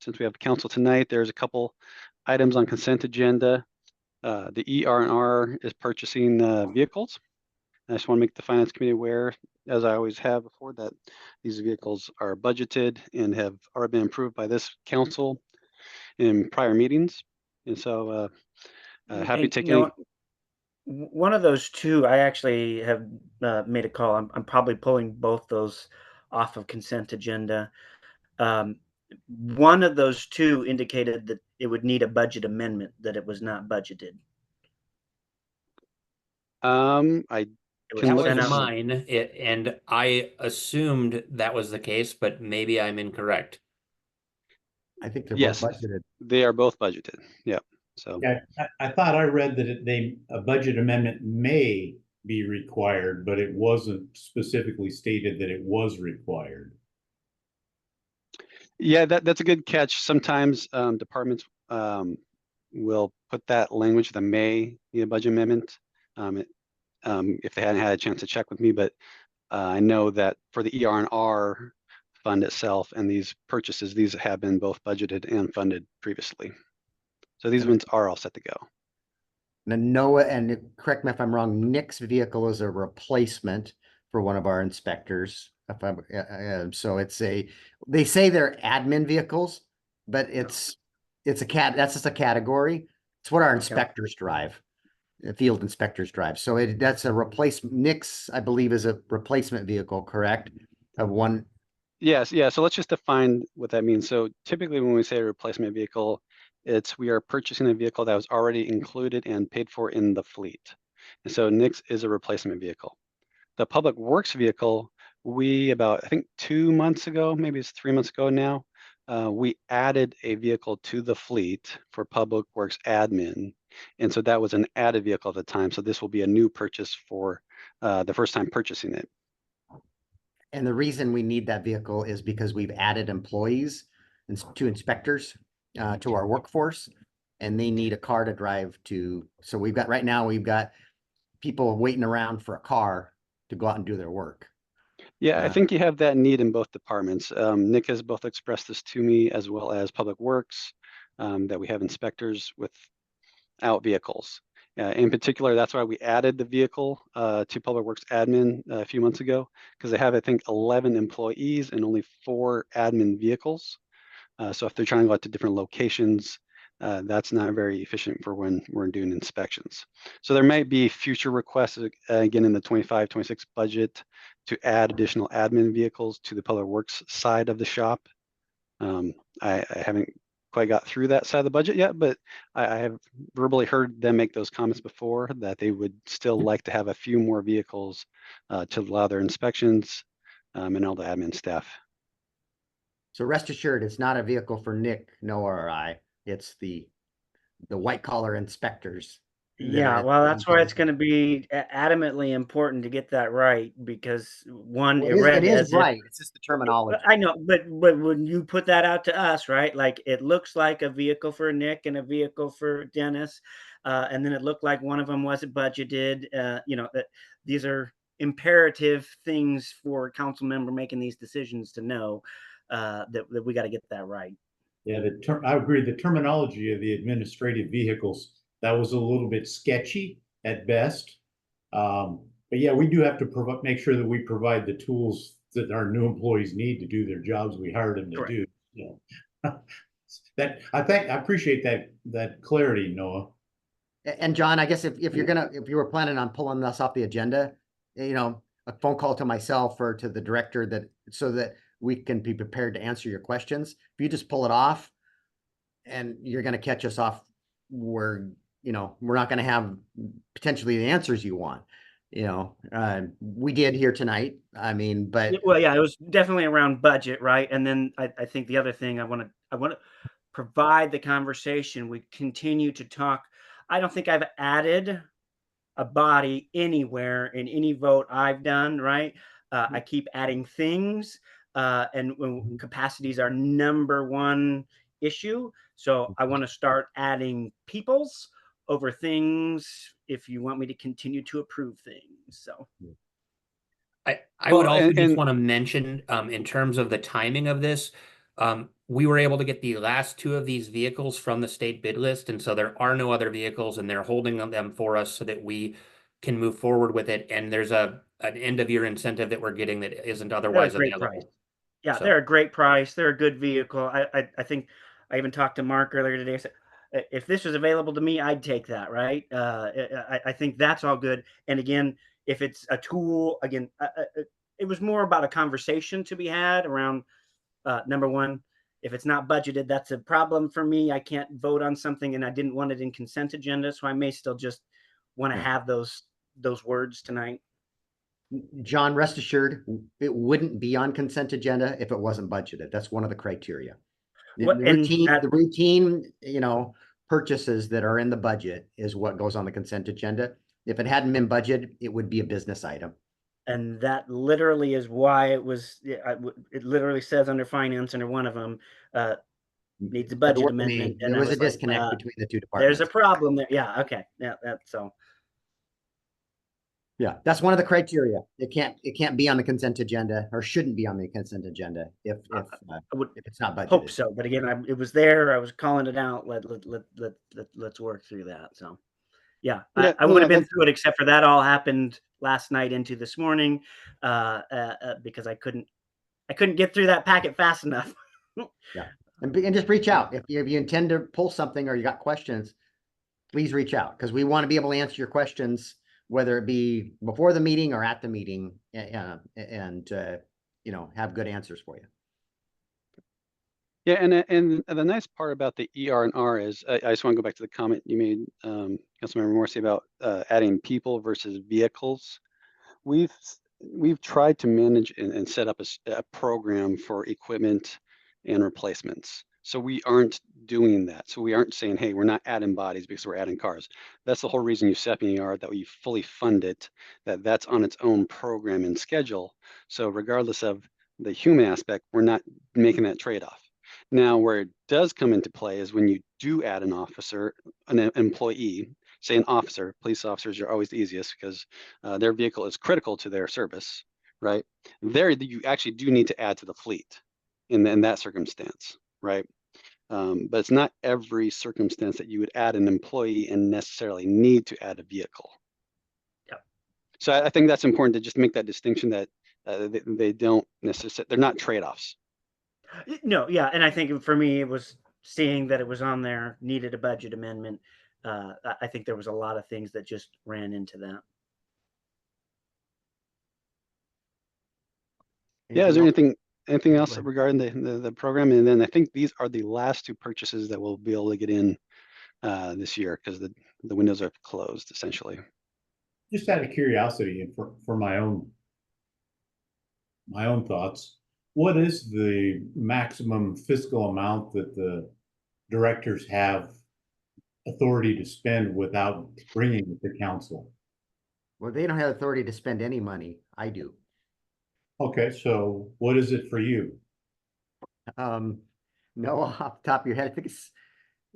since we have council tonight, there's a couple items on consent agenda. The ER&R is purchasing vehicles. I just want to make the finance committee aware, as I always have before, that these vehicles are budgeted and have already been approved by this council in prior meetings. And so happy to take any. One of those two, I actually have made a call. I'm probably pulling both those off of consent agenda. One of those two indicated that it would need a budget amendment, that it was not budgeted. I It Can That look was at mine, and I assumed that was the case, but maybe I'm incorrect. I think they're Yes. both budgeted. They are both budgeted. Yeah. So Yeah, I thought I read that a budget amendment may be required, but it wasn't specifically stated that it was required. yeah, that's a good catch. Sometimes departments will put that language, the may need a budget amendment, if they hadn't had a chance to check with me. But I know that for the ER&R fund itself and these purchases, these have been both budgeted and funded previously. So these ones are all set to go. Now, Noah, and correct me if I'm wrong, Nick's vehicle is a replacement for one of our inspectors. So they say they're admin vehicles, but that's just a category. It's what our inspectors drive, field inspectors drive. So that's a replacement. Nick's, I believe, is a replacement vehicle, correct? Of one. Yes, yeah. So let's just define what that means. So typically when we say a replacement vehicle, we are purchasing a vehicle that was already included and paid for in the fleet. And so Nix is a replacement vehicle. The public works vehicle, I think 2 months ago, maybe it's 3 months ago now, we added a vehicle to the fleet for public works admin. And so that was an added vehicle at the time. So this will be a new purchase for the first time purchasing it. And the reason we need that vehicle is because we've added employees to inspectors to our workforce, and they need a car to drive to. So right now we've got people waiting around for a car to go out and do their work. Yeah, I think you have that need in both departments. Nick has both expressed this to me, as well as Public Works, that we have inspectors without vehicles. In particular, that's why we added the vehicle to Public Works admin a few months ago, because they have, I think, 11 employees and only 4 admin vehicles. So if they're trying to go out to different locations, that's not very efficient for when we're doing inspections. So there might be future requests, again, in the 25-26 budget to add additional admin vehicles to the Public Works side of the shop. I haven't quite got through that side of the budget yet, but I have verbally heard them make those comments before, that they would still like to have a few more vehicles to allow their inspections and all the admin staff. So rest assured, it's not a vehicle for Nick, Noah, or I. It's the white collar inspectors. Yeah, well, that's why it's going to be adamantly important to get that right, because one, it is right. It's just the terminology. I know, but when you put that out to us, right? Like it looks like a vehicle for Nick and a vehicle for Dennis, and then it looked like one of them wasn't budgeted. That these are imperative things for a council member making these decisions to know that we got to get that right. Yeah, I agree. The terminology of the administrative vehicles, that was a little bit sketchy at best. But yeah, we do have to make sure that we provide the tools that our new employees need to do their jobs we hired them to Correct. do. You know, I appreciate that clarity, Noah. And John, I guess if you were planning on pulling this off the agenda, you know, a phone call to myself or to the director so that we can be prepared to answer your questions. If you just pull it off and you're going to catch us off where, you know, we're not going to have potentially the answers you want. You know, we did here tonight. I mean, but Well, yeah, it was definitely around budget, right? And then I think the other thing I want to provide the conversation. We continue to talk. I don't think I've added a body anywhere in any vote I've done, right? I keep adding things, and when capacity is our number one issue. So I want to start adding peoples over things if you want me to continue to approve things. So I Well, would also just and- want to mention, in terms of the timing of this, we were able to get the last two of these vehicles from the state bid list, and so there are no other vehicles, and they're holding them for us so that we can move forward with it. And there's an end of year incentive that we're getting that isn't otherwise great available. price. Yeah, So- they're a great price. They're a good vehicle. I think I even talked to Mark earlier today. I said, if this was available to me, I'd take that. Right. I think that's all good. And again, if it's a tool, again, it was more about a conversation to be had around number one. If it's not budgeted, that's a problem for me. I can't vote on something, and I didn't want it in consent agenda, so I may still just want to have those words tonight. John, rest assured, it wouldn't be on consent agenda if it wasn't budgeted. That's one of the criteria. The routine, you know, purchases that are in the budget is what goes on the consent agenda. If it hadn't been budgeted, it would be a business item. And that literally is why it was. It literally says under finance, under one of them, needs a budget amendment. There was a disconnect between the two departments. There's a problem there. Yeah. Okay. Yeah. So. Yeah, that's one of the criteria. It can't be on the consent agenda, or shouldn't be on the consent agenda if it's not budgeted. Hope so, but again, it was there. I was calling it out. Let's work through that. So, yeah, I would have been through it, except for that all happened last night into this morning, because I couldn't get through that packet fast enough. Yeah, and just reach out if you intend to pull something or you got questions. Please reach out, because we want to be able to answer your questions, whether it be before the meeting or at the meeting, and you know, have good answers for you. Yeah, and the nice part about the ER&R is, I just want to go back to the comment you made, Councilmember Morrissey, about adding people versus vehicles. We've tried to manage and set up a program for equipment and replacements. So we aren't doing that. So we aren't saying, hey, we're not adding bodies because we're adding cars. That's the whole reason you set up an ER, that we fully fund it, that's on its own program and schedule. So regardless of the human aspect, we're not making that trade-off. Now, where it does come into play is when you do add an officer, an employee, say an officer. Police officers are always the easiest because their vehicle is critical to their service, right? There, you actually do need to add to the fleet in that circumstance, right? But it's not every circumstance that you would add an employee and necessarily need to add a vehicle. Yeah. So I think that's important to just make that distinction, that they don't necessarily, they're not trade-offs. No, yeah, and I think for me, it was seeing that it was on there, needed a budget amendment. I think there was a lot of things that just ran into that. Yeah, is there anything else regarding the program? And then I think these are the last two purchases that we'll be able to get in this year, because the windows are closed essentially. Just out of curiosity and for my own thoughts, what is the maximum fiscal amount that the directors have authority to spend without bringing it to council? Well, they don't have authority to spend any money. I do. Okay, so what is it for you? No, off the top of your head, I think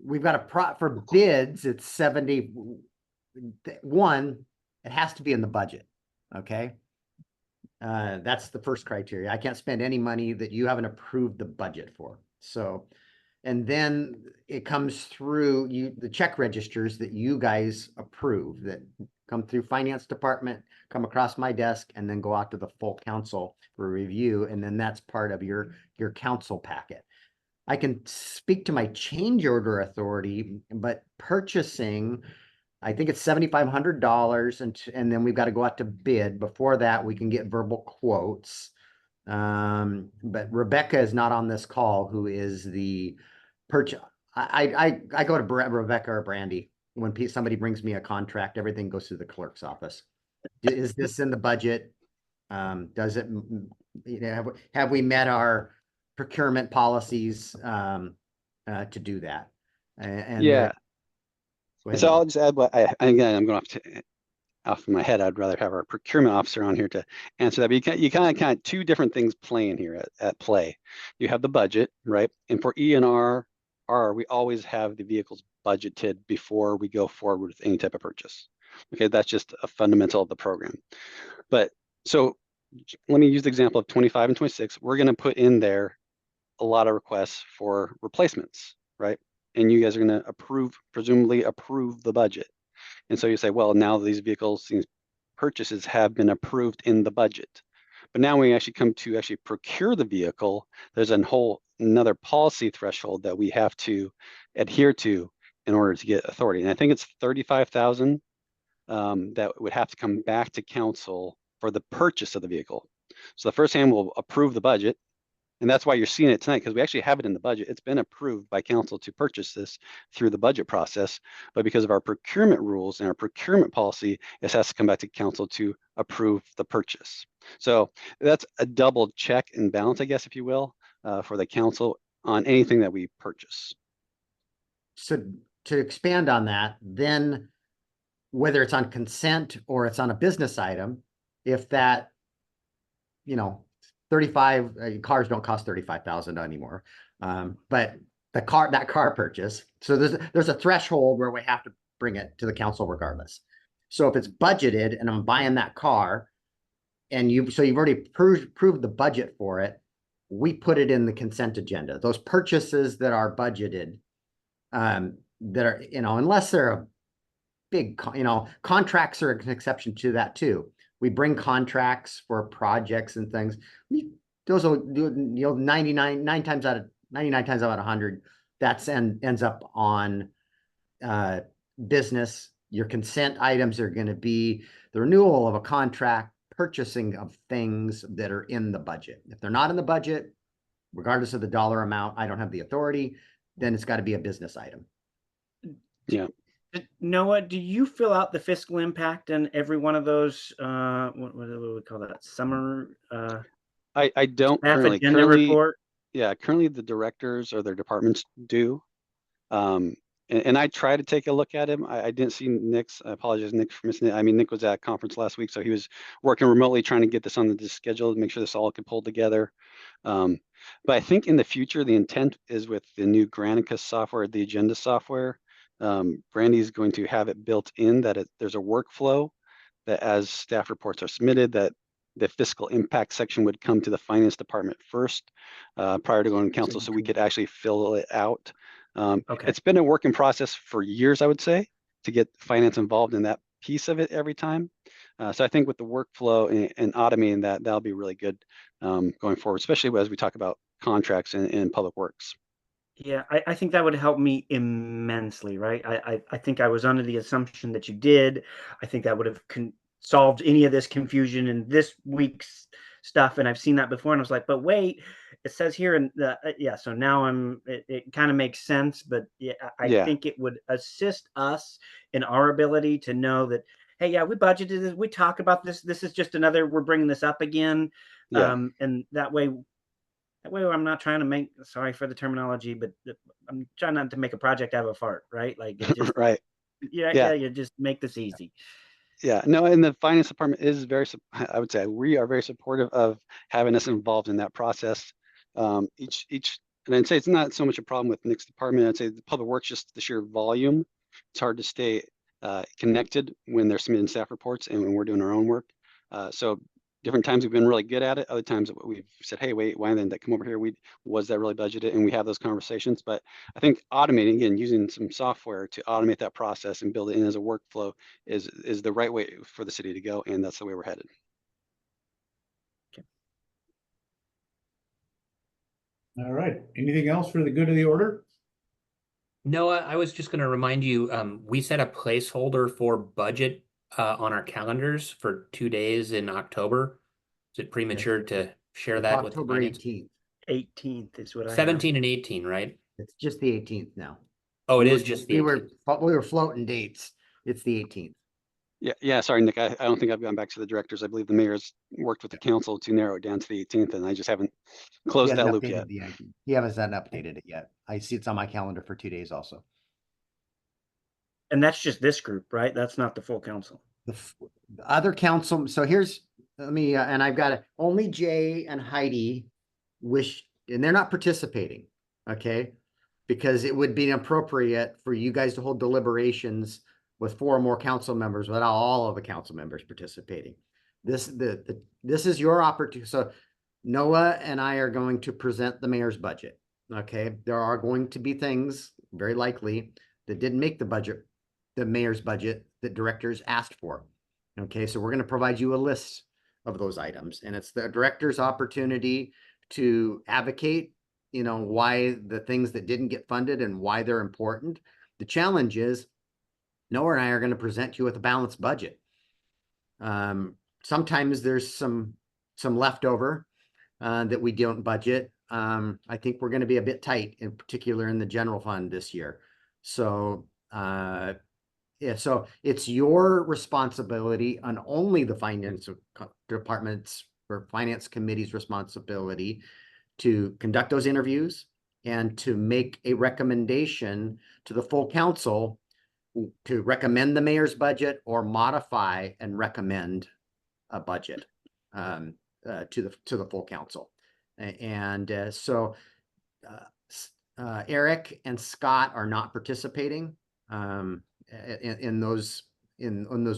we've got for bids, it's 71. It has to be in the budget. Okay. That's the first criteria. I can't spend any money that you haven't approved the budget for. So, and then it comes through the check registers that you guys approve that come through finance department, come across my desk, and then go out to the full council for review. And then that's part of your council packet. I can speak to my change order authority, but purchasing, I think it's $7,500, and then we've got to go out to bid. Before that, we can get verbal quotes. But Rebecca is not on this call, who is the purchase. I go to Rebecca or Brandy when somebody brings me a contract. Everything goes through the clerk's office. Is this in the budget? Does it, have we met our procurement policies to do that? And Yeah. go And ahead, so Mark. I'll just add what again, I'm going off my head. I'd rather have our procurement officer on here to answer that. But you kind of two different things playing here at play. You have the budget, right? And for E&R, we always have the vehicles budgeted before we go forward with any type of purchase. Okay, that's just a fundamental of the program. But so let me use the example of 25 and 26. We're going to put in there a lot of requests for replacements, right? And you guys are going to presumably approve the budget. And so you say, well, now these vehicles, these purchases have been approved in the budget. But now when we actually come to actually procure the vehicle, there's another policy threshold that we have to adhere to in order to get authority. And I think it's 35,000 that would have to come back to council for the purchase of the vehicle. So the first hand will approve the budget. And that's why you're seeing it tonight, because we actually have it in the budget. It's been approved by council to purchase this through the budget process. But because of our procurement rules and our procurement policy, it has to come back to council to approve the purchase. So that's a double check and balance, I guess, if you will, for the council on anything that we purchase. So to expand on that, then whether it's on consent or it's on a business item, if that, 35 cars don't cost 35,000 anymore. But that car purchase, so there's a threshold where we have to bring it to the council regardless. So if it's budgeted and I'm buying that car and you've already approved the budget for it, we put it in the consent agenda. Those purchases that are budgeted, that are, unless they're a big, contracts are an exception to that too. We bring contracts for projects and things. Those will do, 99 times out of 100, that's ends up on business. Your consent items are going to be the renewal of a contract, purchasing of things that are in the budget. If they're not in the budget, regardless of the dollar amount, I don't have the authority, then it's got to be a business item. Yeah. Noah, do you fill out the fiscal impact in every one of those, what do we call that? Summer, I don't staff currently. agenda report? Yeah, currently the directors or their departments do. And I try to take a look at him. I didn't see Nick's. I apologize, Nick, for missing it. I mean, Nick was at a conference last week, so he was working remotely trying to get this on the schedule to make sure this all could pull together. But I think in the future, the intent is with the new Granicus software, the agenda software. Brandy is going to have it built in that there's a workflow that as staff reports are submitted, that the fiscal impact section would come to the finance department first prior to going to council, so we could actually fill it out. Okay. It's been a work in process for years, I would say, to get finance involved in that piece of it every time. So I think with the workflow and automating that, that'll be really good going forward, especially as we talk about contracts and public works. Yeah, I think that would help me immensely, right? I think I was under the assumption that you did. I think that would have solved any of this confusion in this week's stuff. And I've seen that before. And I was like, but wait, it says here in the, yeah. So now it kind of makes sense, but yeah, I think it would assist us in our ability to know that, hey, yeah, we budgeted this, we talk about this. This is just another, we're bringing this up again. Yeah. And that way I'm not trying to make, sorry for the terminology, but I'm trying not to make a project out of a fart, right? Like, it just, right. Yeah, you just make this easy. Yeah, no, and the finance department is very, I would say we are very supportive of having us involved in that process. And I'd say it's not so much a problem with Nick's department. I'd say the public works, just the sheer volume. It's hard to stay connected when they're submitting staff reports and when we're doing our own work. So different times we've been really good at it. Other times we've said, hey, wait, why didn't that come over here? Was that really budgeted? And we have those conversations. But I think automating, again, using some software to automate that process and build it in as a workflow is the right way for the city to go. And that's the way we're headed. All right. Anything else for the good of the order? Noah, I was just going to remind you, we set a placeholder for budget on our calendars for 2 days in October. Is it premature to share that with the October finance? 18th. 18th is what I have. 17 and 18, right? It's just the 18th now. Oh, it We is were- just the we 18th. were floating dates. It's the 18th. Yeah. Sorry, Nick. I don't think I've gone back to the directors. I believe the mayor's worked with the council to narrow it down to the 18th, and I just haven't He closed hasn't that loop updated yet. the ID. He hasn't updated it yet. I see it's on my calendar for 2 days also. And that's just this group, right? That's not the full council. The other council, so here's, let me, and I've got only Jay and Heidi wish, and they're not participating, okay? Because it would be inappropriate for you guys to hold deliberations with 4 or more council members without all of the council members participating. This is your opportunity. So Noah and I are going to present the mayor's budget, okay? There are going to be things, very likely, that didn't make the budget, the mayor's budget that directors asked for. Okay, so we're going to provide you a list of those items, and it's the director's opportunity to advocate, you know, why the things that didn't get funded and why they're important. The challenge is Noah and I are going to present you with a balanced budget. Sometimes there's some leftover that we don't budget. I think we're going to be a bit tight, in particular in the general fund this year. So yeah, so it's your responsibility, and only the finance department's or finance committee's responsibility to conduct those interviews and to make a recommendation to the full council to recommend the mayor's budget or modify and recommend a budget to the full council. And so Eric and Scott are not participating in those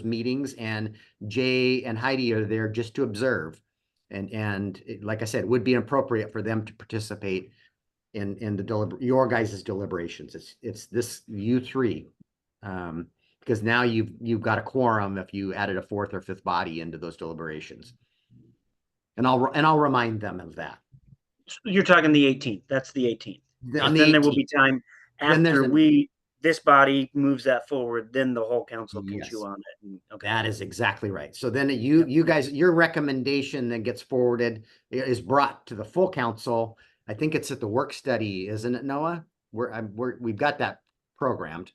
meetings, and Jay and Heidi are there just to observe. And like I said, it would be appropriate for them to participate in the your guys' deliberations. It's this you three, because now you've got a quorum if you added a 4th or 5th body into those deliberations. And I'll remind them of that. You're talking the 18th. That's the 18th. On Then the there will be 18th. time Then there's after this body moves that forward, then the whole council can Yes. chew on it. And, okay. That is exactly right. So then you guys, your recommendation that gets forwarded is brought to the full council. I think it's at the work study, isn't it, Noah? We've got that programmed.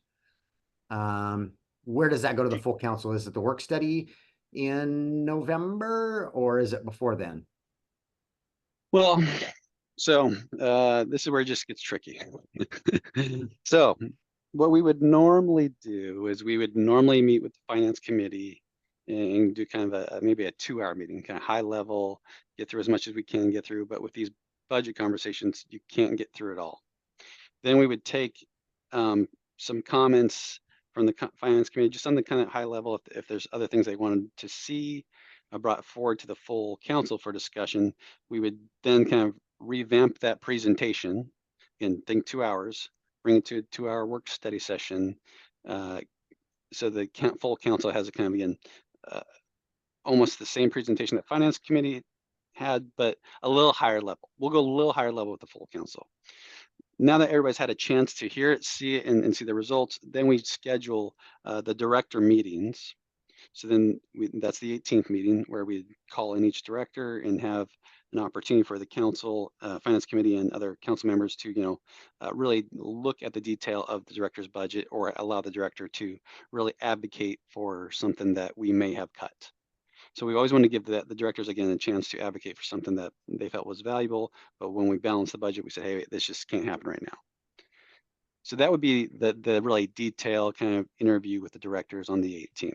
Where does that go to the full council? Is it the work study in November, or is it before then? Well, so this is where it just gets tricky. So what we would normally do is we would normally meet with the finance committee and do kind of maybe a 2-hour meeting, kind of high level, get through as much as we can get through. But with these budget conversations, you can't get through it all. Then we would take some comments from the finance committee, just on the kind of high level, if there's other things they wanted to see brought forward to the full council for discussion. We would then kind of revamp that presentation, again, think 2 hours, bring it to a 2-hour work study session. So the full council has a kind of, again, almost the same presentation that finance committee had, but a little higher level. We'll go a little higher level with the full council. Now that everybody's had a chance to hear it, see it, and see the results, then we schedule the director meetings. So then that's the 18th meeting where we call in each director and have an opportunity for the council, finance committee, and other council members to, really look at the detail of the director's budget, or allow the director to really advocate for something that we may have cut. So we always want to give the directors, again, a chance to advocate for something that they felt was valuable. But when we balance the budget, we say, hey, this just can't happen right now. So that would be the really detailed kind of interview with the directors on the 18th.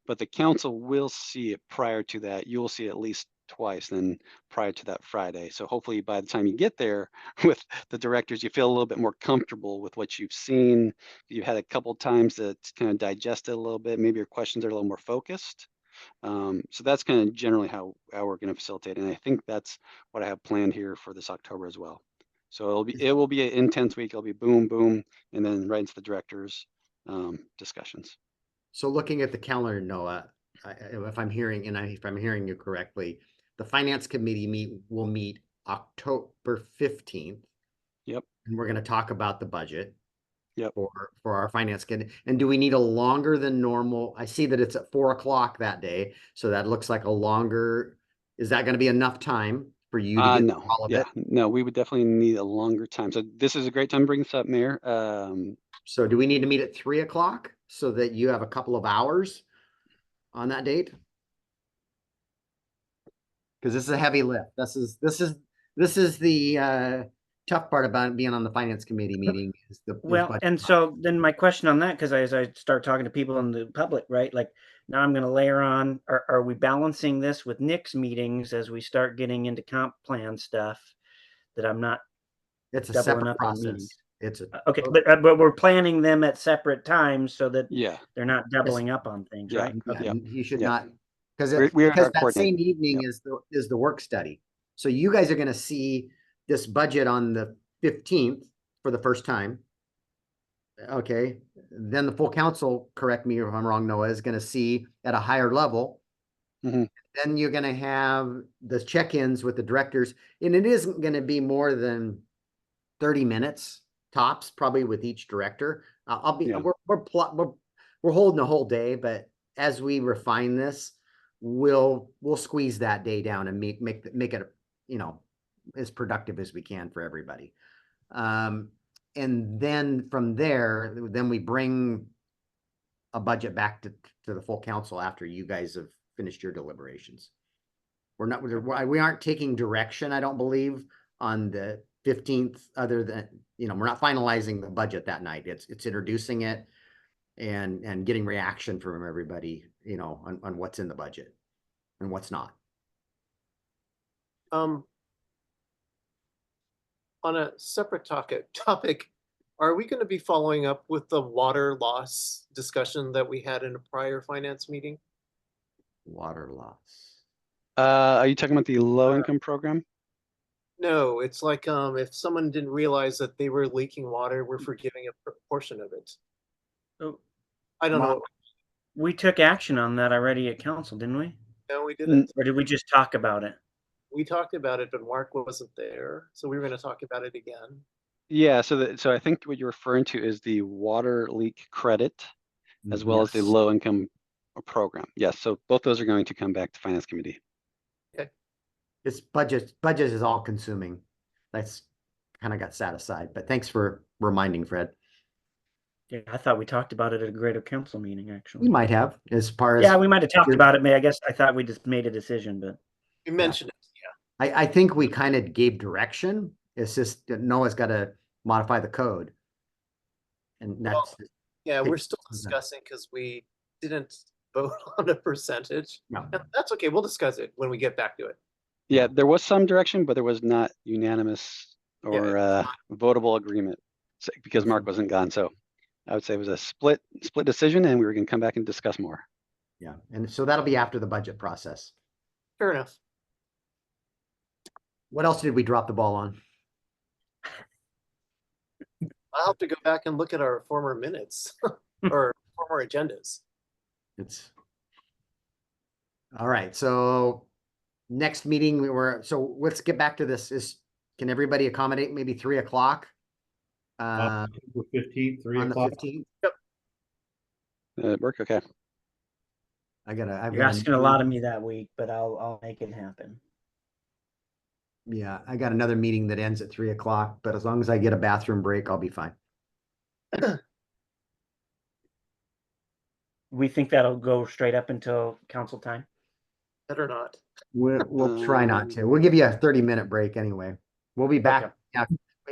But the council will see it prior to that. You will see it at least twice then prior to that Friday. So hopefully by the time you get there with the directors, you feel a little bit more comfortable with what you've seen. You've had a couple times to kind of digest it a little bit. Maybe your questions are a little more focused. So that's kind of generally how we're going to facilitate. And I think that's what I have planned here for this October as well. So it will be an intense week. It'll be boom, boom, and then right into the directors discussions. So looking at the calendar, Noah, if I'm hearing, if I'm hearing you correctly, the finance committee will meet October 15th. Yep. And we're going to talk about the budget. Yep. For our finance committee. And do we need a longer than normal? I see that it's at 4 o'clock that day. So that looks like a longer, is that going to be enough time for you to get No, all of yeah, it? no, we would definitely need a longer time. So this is a great time to bring this up, Mayor. So do we need to meet at 3 o'clock so that you have a couple of hours on that date? Because this is a heavy lift. This is the tough part about being on the finance committee meeting is the Well, budget and process. so then my question on that, because as I start talking to people in the public, right? Like now I'm going to layer on, are we balancing this with Nick's meetings as we start getting into comp plan stuff that I'm not It's a doubling separate up on process. meetings? It's a Okay, but we're planning them at separate times so that Yeah, they're not doubling up on things, Yeah. right? yeah, Yep. you should Yep. not, because We are because that coordinating. same evening Yep. is the work study. So you guys are gonna see this budget on the 15th for the first time. Okay, then the full council, correct me if I'm wrong, Noah, is gonna see at a higher level. Mhm. Then you're gonna have the check-ins with the directors, and it isn't gonna be more than 30 minutes tops, probably with each director. I'll be, Yeah. we're holding a whole day, but as we refine this, we'll squeeze that day down and make it, you know, as productive as we can for everybody. And then from there, then we bring a budget back to the full council after you guys have finished your deliberations. We aren't taking direction, I don't believe, on the 15th, other than, you know, we're not finalizing the budget that night. It's introducing it and getting reaction from everybody, you know, on what's in the budget and what's not. On a separate topic, are we going to be following up with the water loss discussion that we had in a prior finance meeting? Water loss. Are you talking about the low income program? No, it's like if someone didn't realize that they were leaking water, we're forgiving a portion of it. So I don't know. Mark? we took action on that already at council, didn't we? No, we didn't. Or did we just talk about it? We talked about it, but Mark wasn't there, so we were going to talk about it again. Yeah, so I think what you're referring to is the water leak credit as well as the Yes. low income program. Yes, so both those are going to come back to finance committee. It's budget is all consuming. That's kind of got set aside, but thanks for reminding, Fred. Yeah, I thought we talked about it at a greater council meeting, actually. We might have, as far as. Yeah, we might have talked You're- about it. I guess I thought we just made a decision, but We mentioned it. Yeah. I think we kind of gave direction. It's just that Noah's got to modify the code. And that's, Yeah, we're still Okay. discussing because we didn't vote on a percentage. no, And that's okay. We'll discuss it when we get back to it. Yeah, there was some direction, but there was not unanimous or votable agreement because Mark wasn't gone. So I would say it was a split decision, and we were going to come back and discuss more. yeah. And so that'll be after the budget process. Fair enough. What else did we drop the ball on? I'll have to go back and look at our former minutes or former agendas. It's. All right, so next meeting, so let's get back to this. Can everybody accommodate maybe 3 o'clock? October 15th, 3 On the o'clock. 15th? Work okay. I've you're got asking a lot of me that week, but I'll make it happen. Yeah, I got another meeting that ends at 3 o'clock, but as long as I get a bathroom break, I'll be fine. We think that'll go straight up until council time. Better not. We'll try not to. We'll give you a 30-minute break anyway. We'll be back. Okay. Yeah.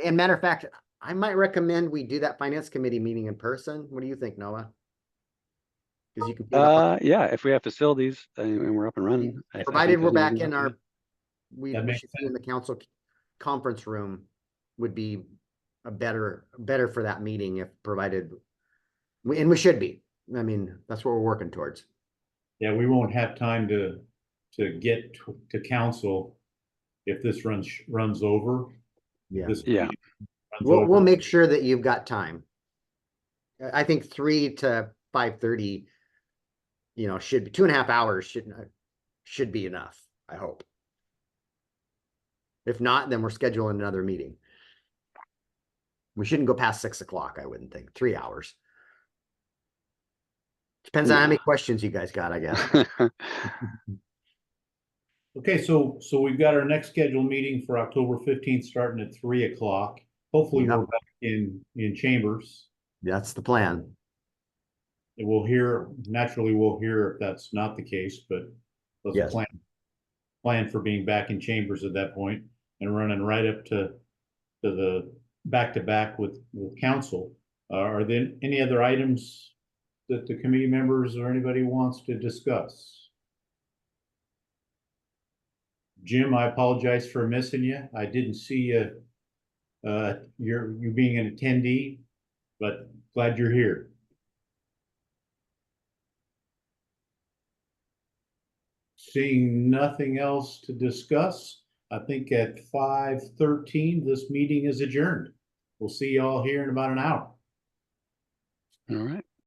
And matter of fact, I might recommend we do that finance committee meeting in person. What do you think, Noah? Because you can. Yeah, if we have facilities and we're up and running. I think Provided we're those back meetings in are our, good. we That makes should be in the council conference room would be a better for that meeting if provided. And we should be. I mean, that's what we're working towards. Yeah, we won't have time to get to council if this runs over. Yeah. This Yeah. meeting runs We'll over. make sure that you've got time. I think 3 to 5:30, should be 2.5 hours should be enough, I hope. If not, then we're scheduling another meeting. We shouldn't go past 6 o'clock, I wouldn't think. 3 hours. Depends on how many questions you guys got, I guess. Okay, so we've got our next scheduled meeting for October 15th, starting at 3 o'clock. Hopefully Yeah. we're back in chambers. That's the plan. And we'll hear if that's not the case, but let's Yes. plan for being back in chambers at that point and running right up to the back-to-back with council. Are there any other items that the committee members or anybody wants to discuss? Jim, I apologize for missing you. I didn't see you being an attendee, but glad you're here. Seeing nothing else to discuss, I think at 5:13, this meeting is adjourned. We'll see you all here in about an hour. All right.